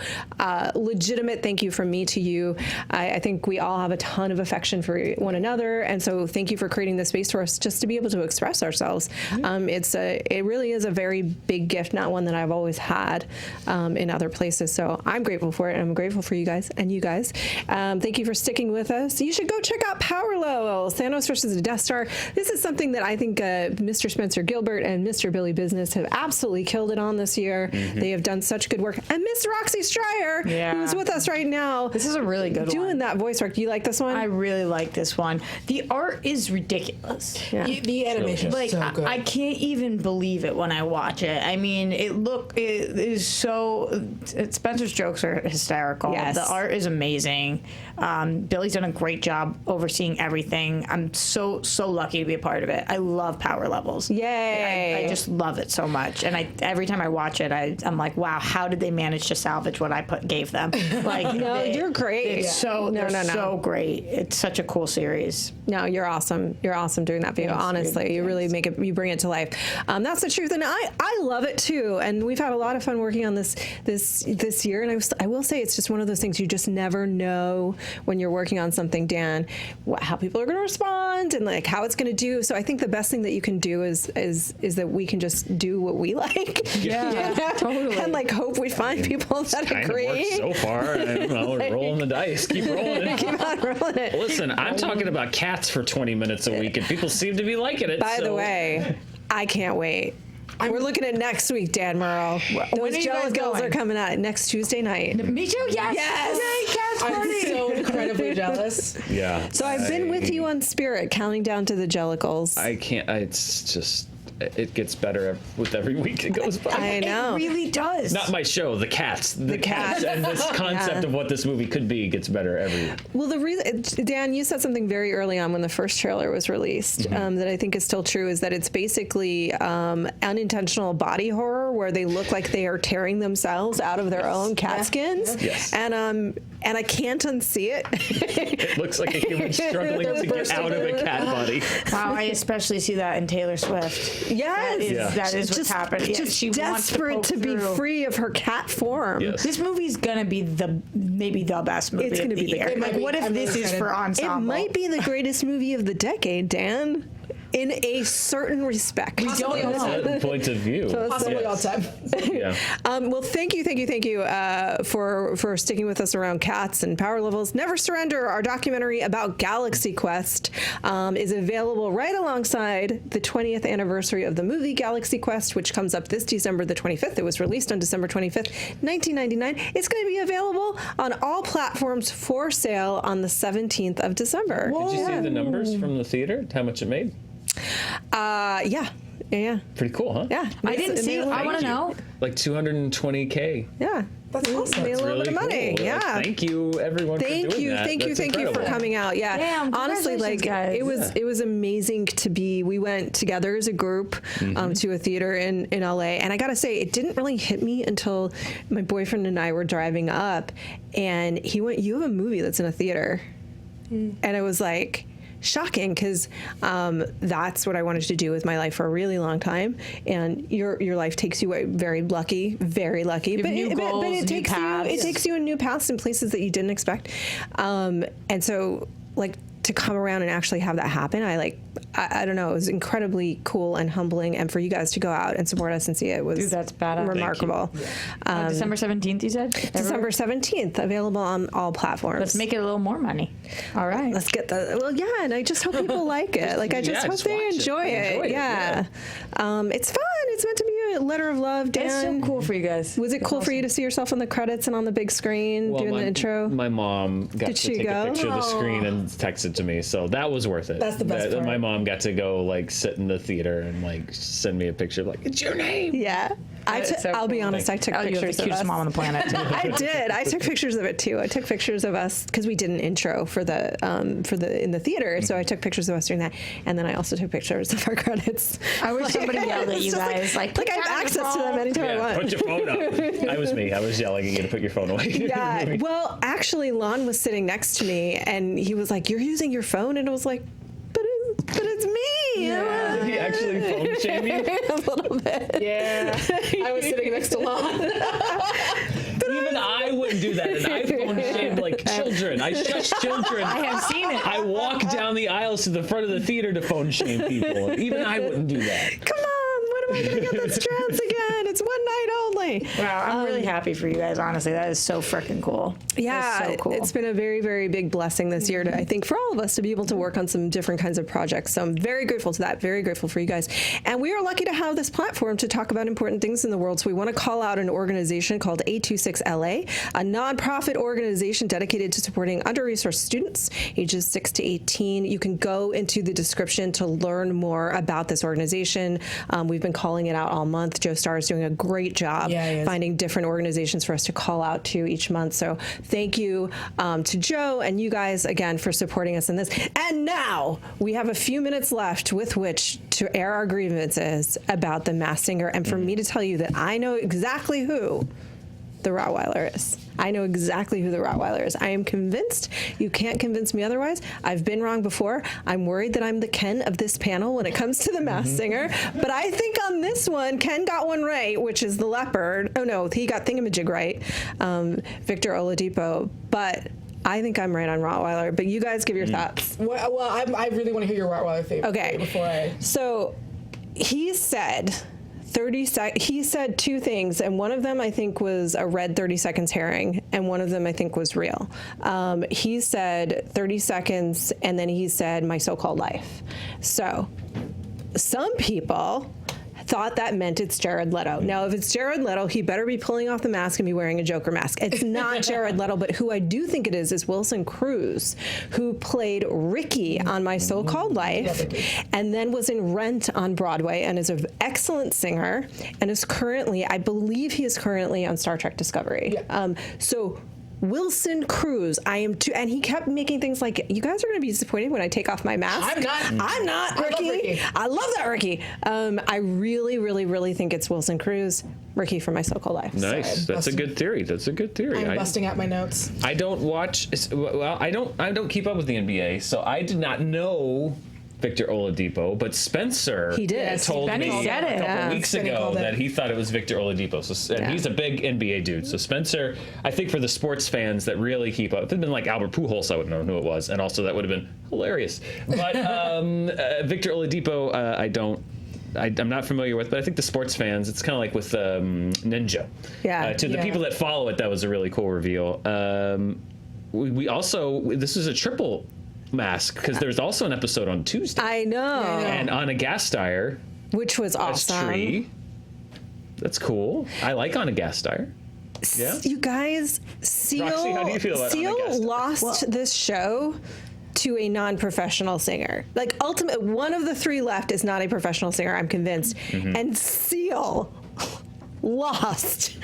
legitimate thank you from me to you. I think we all have a ton of affection for one another, and so thank you for creating this space for us just to be able to express ourselves. It really is a very big gift, not one that I've always had in other places. So I'm grateful for it, and I'm grateful for you guys and you guys. Thank you for sticking with us. You should go check out Power Level, Thanos versus the Death Star. This is something that I think Mr. Spencer Gilbert and Mr. Billy Business have absolutely killed it on this year. They have done such good work. And Miss Roxy Striar, who is with us right now. This is a really good one. Doing that voice work. Do you like this one? I really like this one. The art is ridiculous. Yeah. The animation is so good. I can't even believe it when I watch it. I mean, it is so. Spencer's jokes are hysterical. Yes. The art is amazing. Billy's done a great job overseeing everything. I'm so lucky to be a part of it. I love Power Levels. Yay! I just love it so much. And every time I watch it, I'm like, wow, how did they manage to salvage what I gave them? Like, No, you're great. It's so No. so great. It's such a cool series. No, you're awesome. You're awesome doing that video. Thanks, Honestly, dude. you really make it. You bring it to life. That's the truth, and I love it too. And we've had a lot of fun working on this year. And I will say, it's just one of those things you just never know when you're working on something, Dan, how people are going to respond and like how it's going to do. So I think the best thing that you can do is that we can just do what we like. Yeah, totally. And like hope we find people that Kind of agree. works so far. I don't know, we're rolling the dice. Keep rolling it. Keep on rolling it. Listen, I'm talking about cats for 20 minutes a week, and people seem to be liking it. By the way, I can't wait. We're looking at next week, Dan Murrell. When Those are you Jello guys Girls going? are coming out next Tuesday night. Me too. Yes. Yes. Yay, Cats I'm Party. so incredibly jealous. Yeah. So I've been with you on Spirit, counting down to the Jellicles. I can't. It's just. it gets better with every week it goes by. I know. It really does. Not my show, the cats. The cats. cats. And this concept of what this movie could be gets better every week. Well, the reason, Dan, you said something very early on when the first trailer was released that I think is still true, is that it's basically unintentional body horror where they look like they are tearing themselves out of their own cat skins. Yes. And I can't unsee it. It looks like a human struggling to get out of a cat body. Wow, I especially see that in Taylor Swift. Yes. That is what's happening. Yeah, Just she wants desperate to be through. free of her cat form. Yes. This movie's gonna be maybe the best movie. It's gonna of the be the year. great- Like, what if I'm this really is for excited. It ensemble? might be the greatest movie of the decade, Dan, in a certain respect. We don't know. Certain point of view. Possibly all time. Yeah. Well, thank you for sticking with us around cats and power levels. Never Surrender, our documentary about Galaxy Quest, is available right alongside the 20th anniversary of the movie Galaxy Quest, which comes up this December the 25th. It was released on December 25th, 1999. It's going to be available on all platforms for sale on the 17th of December. Did you see the numbers from the theater? How much it made? Yeah. Pretty cool, huh? Yeah. I didn't see. I want to know. Like 220K. Yeah. That's awesome. Made a little bit of money. Cool. Yeah. Thank you, everyone. Thank for doing you, that. thank you That's for incredible. coming out. Yeah, Damn, honestly, like congratulations, guys. it was amazing to be. We went together as a group to a theater in LA, and I gotta say, it didn't really hit me until my boyfriend and I were driving up, and he went, "You have a movie that's in a theater," and it was like shocking because that's what I wanted to do with my life for a really long time. And your life takes you away, very lucky, but new goals, it new takes paths. it takes you in new paths and places that you didn't expect. And so like to come around and actually have that happen, I don't know, it was incredibly cool and humbling. And for you guys to go out and support us and see it was Dude, that's badass. remarkable. December 17th, you said? December 17th, available on all platforms. Let's make it a little more money. All right. Let's get the, well, yeah, and I just hope people like it. Like, I just hope just they watch it. enjoy it. Enjoy it, Yeah. It's fun. It's meant to be a letter of love, Dan. That's so cool for you guys. Was it cool for you to see yourself on the credits and on the big screen doing the intro? My mom got Did to she take go? a picture of the screen and text it to me, so that was worth it. That's the best part. My mom got to go like sit in the theater and like send me a picture of like, it's your name. Yeah. That's so I'll be cool. honest, I took Oh, you have the pictures of cutest us. mom on the planet. Too. I did. I took pictures of it too. I took pictures of us because we did an intro for the in the theater. So I took pictures of us doing that, and then I also took pictures of our credits. I wish somebody yelled at It's you just guys like I have access to them anytime I Yeah, want. put your phone up. That was me. I was yelling at you to put your phone away. Yeah. Well, actually, Lon was sitting next to me, and he was like, "You're using your phone," and I was like, "But it's me." Did he actually phone shame you? A little bit. Yeah. I was sitting next to Lon. Even I wouldn't do that. And I phone shamed like children. I shush children. I have seen it. I walk down the aisles to the front of the theater to phone shame people. Even I wouldn't do that. Come on, when am I going to get this chance again? It's one night only. Wow, I'm really happy for you guys. Honestly, that is so freaking cool. Yeah, That's so cool. it's been a very, very big blessing this year, I think, for all of us to be able to work on some different kinds of projects. So I'm very grateful to that, very grateful for you guys. And we are lucky to have this platform to talk about important things in the world. So we want to call out an organization called 826LA, a nonprofit organization dedicated to supporting under-resourced students ages 6 to 18. You can go into the description to learn more about this organization. We've been calling it out all month. Joe Starr is doing a great job finding different organizations for us to call out to each month. So thank you to Joe and you guys again for supporting us in this. And now we have a few minutes left with which to air our grievances about The Masked Singer, and for me to tell you that I know exactly who the Rottweiler is. I know exactly who the Rottweiler is. I am convinced. You can't convince me otherwise. I've been wrong before. I'm worried that I'm the Ken of this panel when it comes to The Masked Singer. But I think on this one, Ken got one right, which is the leopard. Oh, no, he got Thingamajig right, Victor Oladipo. But I think I'm right on Rottweiler. But you guys give your thoughts. Well, I really want to hear your Rottweiler favorite. Okay. Before I. So he said 30 he said two things, and one of them I think was a red 30 seconds herring, and one of them I think was real. He said 30 seconds, and then he said my so-called life. So some people thought that meant it's Jared Leto. Now, if it's Jared Leto, he better be pulling off the mask and be wearing a Joker mask. It's not Jared Leto, but who I do think it is Wilson Cruz, who played Ricky on My So-Called Life, and then was in Rent on Broadway, and is an excellent singer, and is currently, I believe he is currently on Star Trek Discovery. Yeah. So Wilson Cruz, I am too, and he kept making things like, you guys are going to be disappointed when I take off my mask. I'm not, Ricky. I love that, Ricky. I really, really, really think it's Wilson Cruz, Ricky from My So-Called Life. Nice. That's a good theory. I'm busting out my notes. I don't watch. Well, I don't keep up with the NBA, so I did not know Victor Oladipo, but Spencer told me a couple weeks ago that he thought it was Victor Oladipo. So, and he's a big NBA dude. So Spencer, I think for the sports fans that really keep up, if it had been like Albert Pujols, I would know who it was, and also that would have been hilarious. But Victor Oladipo, I'm not familiar with, but I think the sports fans, it's kind of like with Ninja. To the people that follow it, that was a really cool reveal. We also, this is a triple mask, because there's also an episode on Tuesday. I know. And Anna Gasteyer, which was awesome. Tree. That's cool. I like Anna Gasteyer. Yeah. You guys, Seal, Roxy, how do you feel about Anna Seal Gasteyer? lost this show to a non-professional singer. Like, ultimate, one of the three left is not a professional singer, I'm convinced. And Seal lost.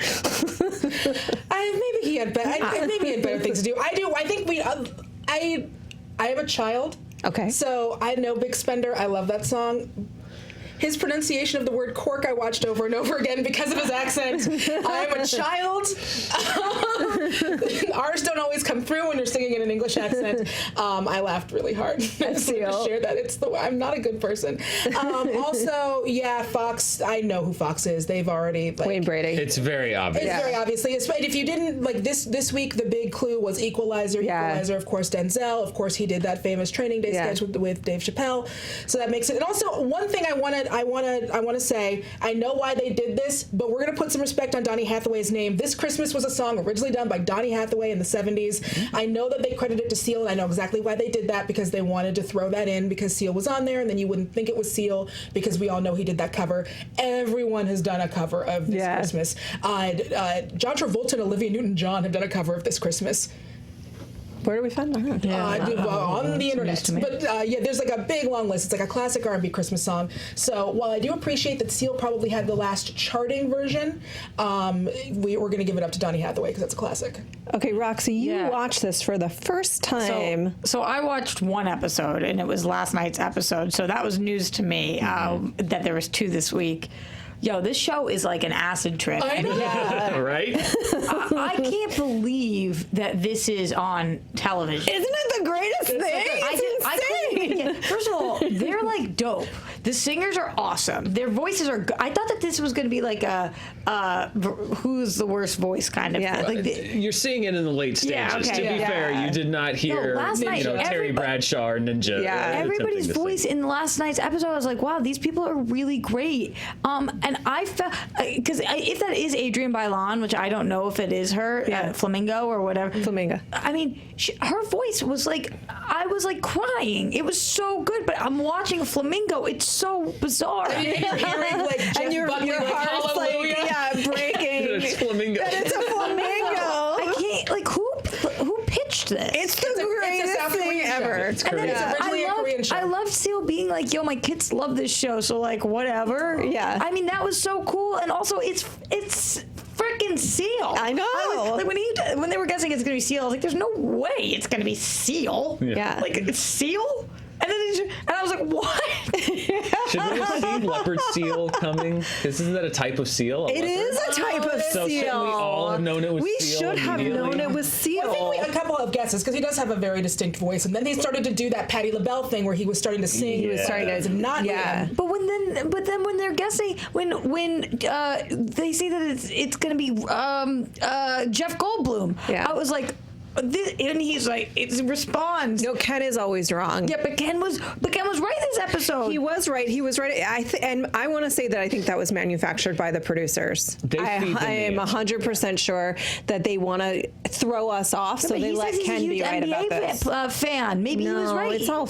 Maybe he had better things to do. I think I have a child. Okay. So I know Big Spender. I love that song. His pronunciation of the word cork I watched over and over again because of his accent. I am a child. Ours don't always come through when you're singing in an English accent. I laughed really hard. I just wanted to share that. I'm not a good person. Also, Foxx. I know who Foxx is. They've already Wayne Brady. It's very obvious. It's very obviously. If you didn't this week, the big clue was Equalizer. Equalizer, of course, Denzel. Of course, he did that famous Training Day sketch with Dave Chappelle. So that makes it. And also, one thing I want to say, I know why they did this, but we're going to put some respect on Donny Hathaway's name. This Christmas was a song originally done by Donny Hathaway in the 70s. I know that they credit it to Seal, and I know exactly why they did that, because they wanted to throw that in because Seal was on there, and then you wouldn't think it was Seal because we all know he did that cover. Everyone has done a cover of This Christmas. John Travolta and Olivia Newton-John have done a cover of This Christmas. Where do we find that? On the internet. But there's like a big long list. It's like a classic R&B Christmas song. So while I do appreciate that Seal probably had the last charting version, we're going to give it up to Donny Hathaway because that's a classic. Okay, Roxy, you watched this for the first time. So I watched one episode, and it was last night's episode. So that was news to me that there was two this week. Yo, this show is like an acid trip. I know. Right? I can't believe that this is on television. Isn't it the greatest thing? It's insane. First of all, they're like dope. The singers are awesome. Their voices are good. I thought that this was going to be like a who's the worst voice kind of thing. Like you're seeing it in the late stages. To be fair, you did not hear Terry Bradshaw or Ninja. Everybody's voice in last night's episode, I was like, wow, these people are really great. And I felt, because if that is Adrienne Bailon, which I don't know if it is her, Flamingo or whatever. Flamingo. I mean, her voice was like, I was like crying. It was so good, but I'm watching a Flamingo. It's so bizarre. And you're hearing like Jeff and your Buckley, heart's like, breaking. It's Flamingo. That it's a flamingo. I can't, like, who pitched this? It's the greatest thing ever. It's crazy. It's originally a Korean show. I loved Seal being like, yo, my kids love this show, so like, whatever. Yeah. I mean, that was so cool, and also it's freaking Seal. I know. Like when they were guessing it's gonna be Seal, I was like, there's no way it's gonna be Seal. Yeah. Like, it's Seal? And I was like, what? Should we have seen leopard seal coming? Isn't that a type of seal? It is a type of So seal. shouldn't we all have known it was We seal should have immediately? known it was seal. I think a couple of guesses, because he does have a very distinct voice, and then he started to do that Patti LaBelle thing where he was starting to sing. He was starting to not. But then when they're guessing, when they say that it's gonna be Jeff Goldblum, I was like. And he's like, it responds. No, Ken is always wrong. Yeah, but Ken was right this episode. He was right. And I want to say that I think that was manufactured by the producers. I am 100% sure that they want to throw us off, so they let Ken be right about this. Fan. Maybe he was right. It's all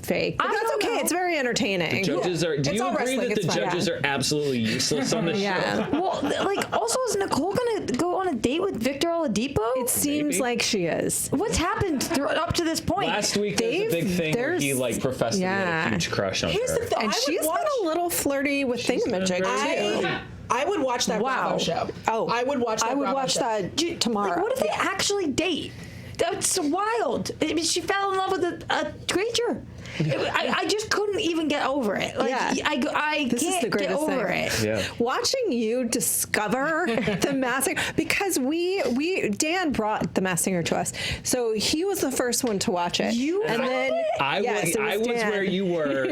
fake. But I that's don't okay. know. It's very entertaining. Judges are. Do It's you all agree wrestling, that the it's fine. judges are absolutely useless on the show? Yeah. Well, like, also, is Nicole gonna go on a date with Victor Oladipo? It seems Maybe. like she is. What's happened up to this point? Last week there was a big thing where he like professed that he had a yeah. huge crush on Here's her. the thing. And she's been a little flirty with Thingamajig, very- too. I would watch that Wow. Bravo show. Oh. I would watch that I would Bravo watch show. that tomorrow. Like, what if they actually date? That's wild. I mean, she fell in love with a creature. I just couldn't even get over it. Like, Yeah. I This is can't the get greatest over thing. it. Yeah. Watching you discover the Masked Singer, because Dan brought the Masked Singer to us, so he was the first one to watch it. And then yes, it I was Dan. where you were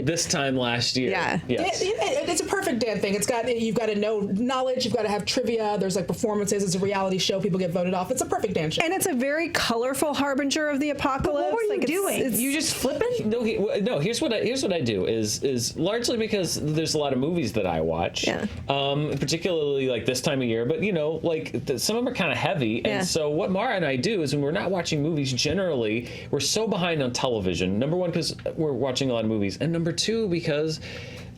this time last year. Yeah. Yes. It's a perfect Dan thing. You've got to know knowledge. You've got to have trivia. There's like performances. It's a reality show. People get voted off. It's a perfect Dan show. And it's a very colorful harbinger of the apocalypse. What were you Like, doing? You just flipping? No, here's what I do is largely because there's a lot of movies that I watch, Yeah. Particularly like this time of year. But some of them are kind of heavy, Yeah. and so what Mara and I do is when we're not watching movies, generally we're so behind on television. Number one, because we're watching a lot of movies, and number two, because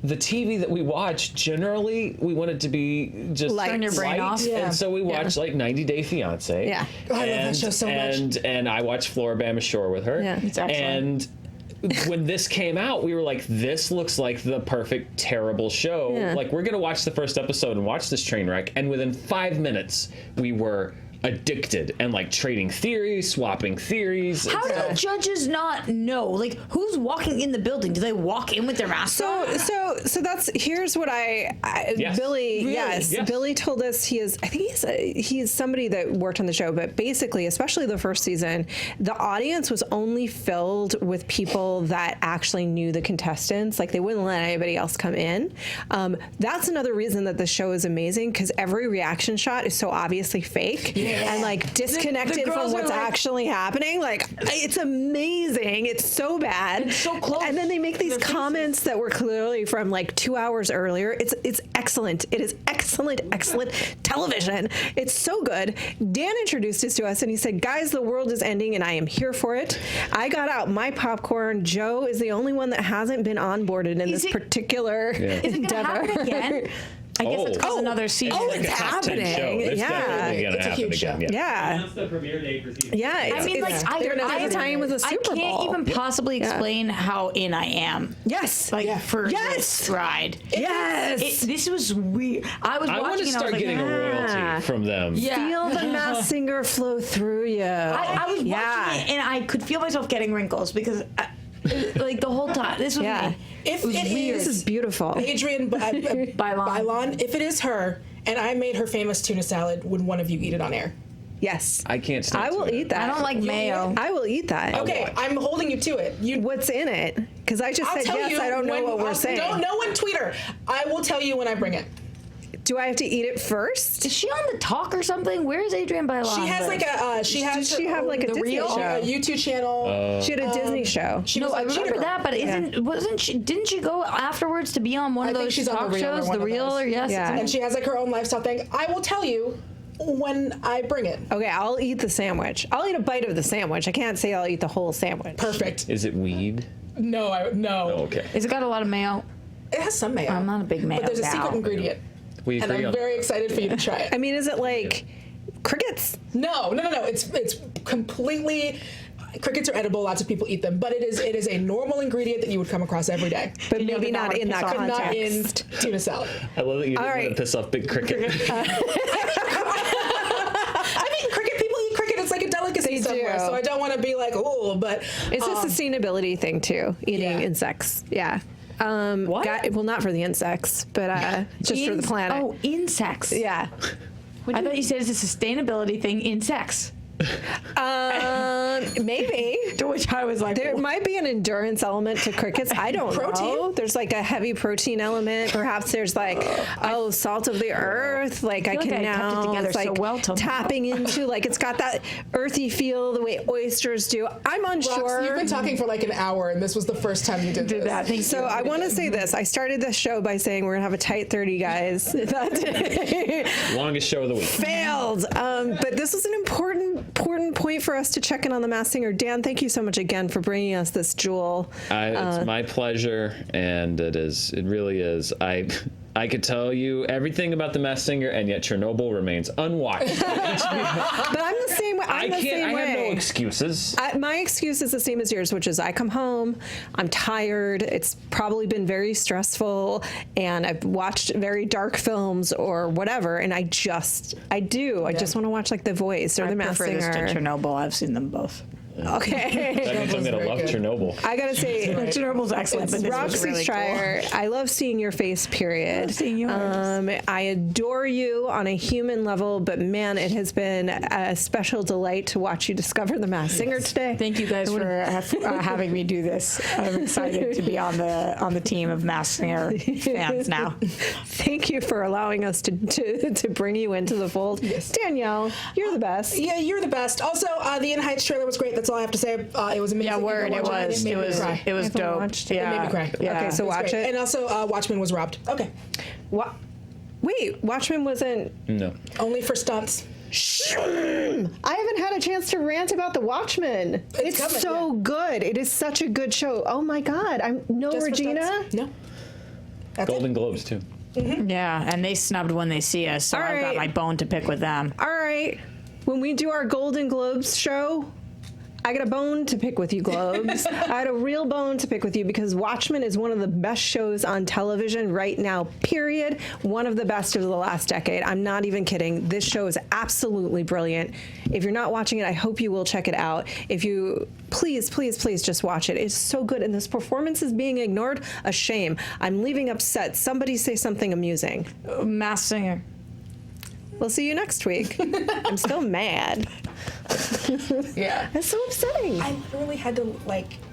the TV that we watch, generally, we want it to be just Light. Turn your brain light, off. Yeah. and so we watch like 90 Day Fiance. Yeah. Oh, I love that show so much. And I watch Floribama Shore with her. Yeah. It's excellent. And when this came out, we were like, this looks like the perfect, terrible show. Yeah. Like, we're going to watch the first episode and watch this train wreck. And within 5 minutes, we were addicted and like trading theories, swapping theories. How do the judges not know? Like, who's walking in the building? Do they walk in with their mask on? So here's what Yes. Billy. Really? Yes, Yes. Billy told us he's somebody that worked on the show, but basically, especially the first season, the audience was only filled with people that actually knew the contestants. Like, they wouldn't let anybody else come in. That's another reason that the show is amazing, because every reaction shot is so obviously fake and like disconnected girls from are what's like- actually happening. Like, it's amazing. It's so bad. It's so close. And then they make these Their faces. comments that were clearly from like 2 hours earlier. It's excellent. It is excellent television. It's so good. Dan introduced this to us and he said, guys, the world is ending and I am here for it. I got out my popcorn. Joe is the only one that hasn't been onboarded in Is this it- particular Is it going to endeavor. happen again? I guess it's because another season. Oh, Like it's a top 10 happening. show. It's Yeah. definitely gonna It's a happen huge again. show. Yeah. Announced the premiere date for season. Yeah. I mean, like, they're gonna tie in with the I Super can't Bowl. even possibly explain how in I am. Yes. Like, for Yes. this ride. Yes. This was weird. I was I watching want to and I start was like, getting a royalty from them. Yeah. Feel the Masked Singer flow through you. I was watching it and I could feel myself getting wrinkles because, like, the whole time. This was Yeah. me. If It was it weird. This is beautiful. Adrian Bylon, if it is her and I made her famous tuna salad, would one of you eat it on air? Yes. I can't stand I will tuna. eat that. I don't like You mayo. I will eat that. Okay, watch. I'm holding you to it. What's in it? Because I just I'll said tell yes. you I don't know when- what we're saying. No one tweet her. I will tell you when I bring it. Do I have to eat it first? Is she on the talk or something? Where is Adrian Bylon? She has like a. She has. Did she her have like a own- Disney Real? show? a YouTube channel. She had a Disney show. She No, was I like remember Cheetah Girl. that, but wasn't she? Didn't she go afterwards to be on one I of think those she's on talk The Real or shows? one The of Real, those. or yes? Yeah. And she has like her own lifestyle thing. I will tell you when I bring it. Okay, I'll eat the sandwich. I'll eat a bite of the sandwich. I can't say I'll eat the whole sandwich. Perfect. Is it weed? No, no. Oh, okay. Is it got a lot of mayo? It has some mayo. I'm not a big mayo But there's a gal. secret ingredient, We and agree I'm on very excited for you to try it. I mean, is it like crickets? No. It's completely. Crickets are edible. Lots of people eat them, but it is a normal ingredient that you would come across every day. But You know maybe that not would in piss that off- But not in context. tuna salad. I love that you didn't All want right. to piss off Big Cricket. I mean, people eat cricket. It's like a delicacy They somewhere. do. So I don't want to be like, oh, but It's a sustainability thing too, eating Yeah. insects. Yeah. What? Well, not for the insects, but just for the planet. Oh, insects. Yeah. I thought you said it's a sustainability thing, insects. Maybe. To which I was like, There might be an endurance element to crickets. I don't know. Protein? There's like a heavy protein element. Perhaps there's like, salt of the earth. Like I feel can like I kept it now together it's so like well till now. tapping into like it's got that earthy feel the way oysters do. I'm unsure. Roxy, you've been talking for like an hour, and this was the first time you did this. that. Thank So I want to say this. I started this show by saying we're gonna have a tight 30, guys. That Longest show of the week. failed. But this was an important important point for us to check in on The Masked Singer. Dan, thank you so much again for bringing us this jewel. It's my pleasure, and it really is. I could tell you everything about The Masked Singer, and yet Chernobyl remains unwatched. But I'm the same way. I have no excuses. My excuse is the same as yours, which is I come home, I'm tired, it's probably been very stressful, and I've watched very dark films or whatever, and I just want to watch like The Voice or The Masked Singer. I prefer this to Chernobyl. I've seen them both. Okay. That means I'm going to love Chernobyl. I gotta say, Chernobyl's excellent, but this was Roxy really Striar, cool. I love seeing your face, period. I love seeing yours. I adore you on a human level, but man, it has been a special delight to watch you discover The Masked Singer today. Thank you guys for having me do this. I'm excited to be on the team of Masked Singer fans now. Thank you for allowing us to bring you into the fold. Yes. Danielle, you're the best. Yeah, you're the best. Also, the In Heights trailer was great. That's all I have to say. It was amazing. Yeah, word. It was. It It was dope. watched it. Yeah. made me cry. Yeah. Okay, so watch it. And also, Watchmen was robbed. Okay. Wait, Watchmen wasn't. No. Only for stunts. I haven't had a chance to rant about The Watchmen. It's coming, so good. It is such a good show. Oh my God. I'm no Just for Regina. stunts. No. That's Golden Globes, too. Yeah, and they snubbed When They See Us, so All I've right. got my bone to pick with them. All right. When we do our Golden Globes show, I got a bone to pick with you, Globes. I had a real bone to pick with you because Watchmen is one of the best shows on television right now, period. One of the best of the last decade. I'm not even kidding. This show is absolutely brilliant. If you're not watching it, I hope you will check it out. If you, please just watch it. It's so good. And this performance is being ignored. A shame. I'm leaving upset. Somebody say something amusing. Masked Singer. We'll see you next week. I'm still mad. Yeah. That's so upsetting. I literally had to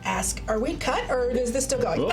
ask, are we cut or is this still going? Oh.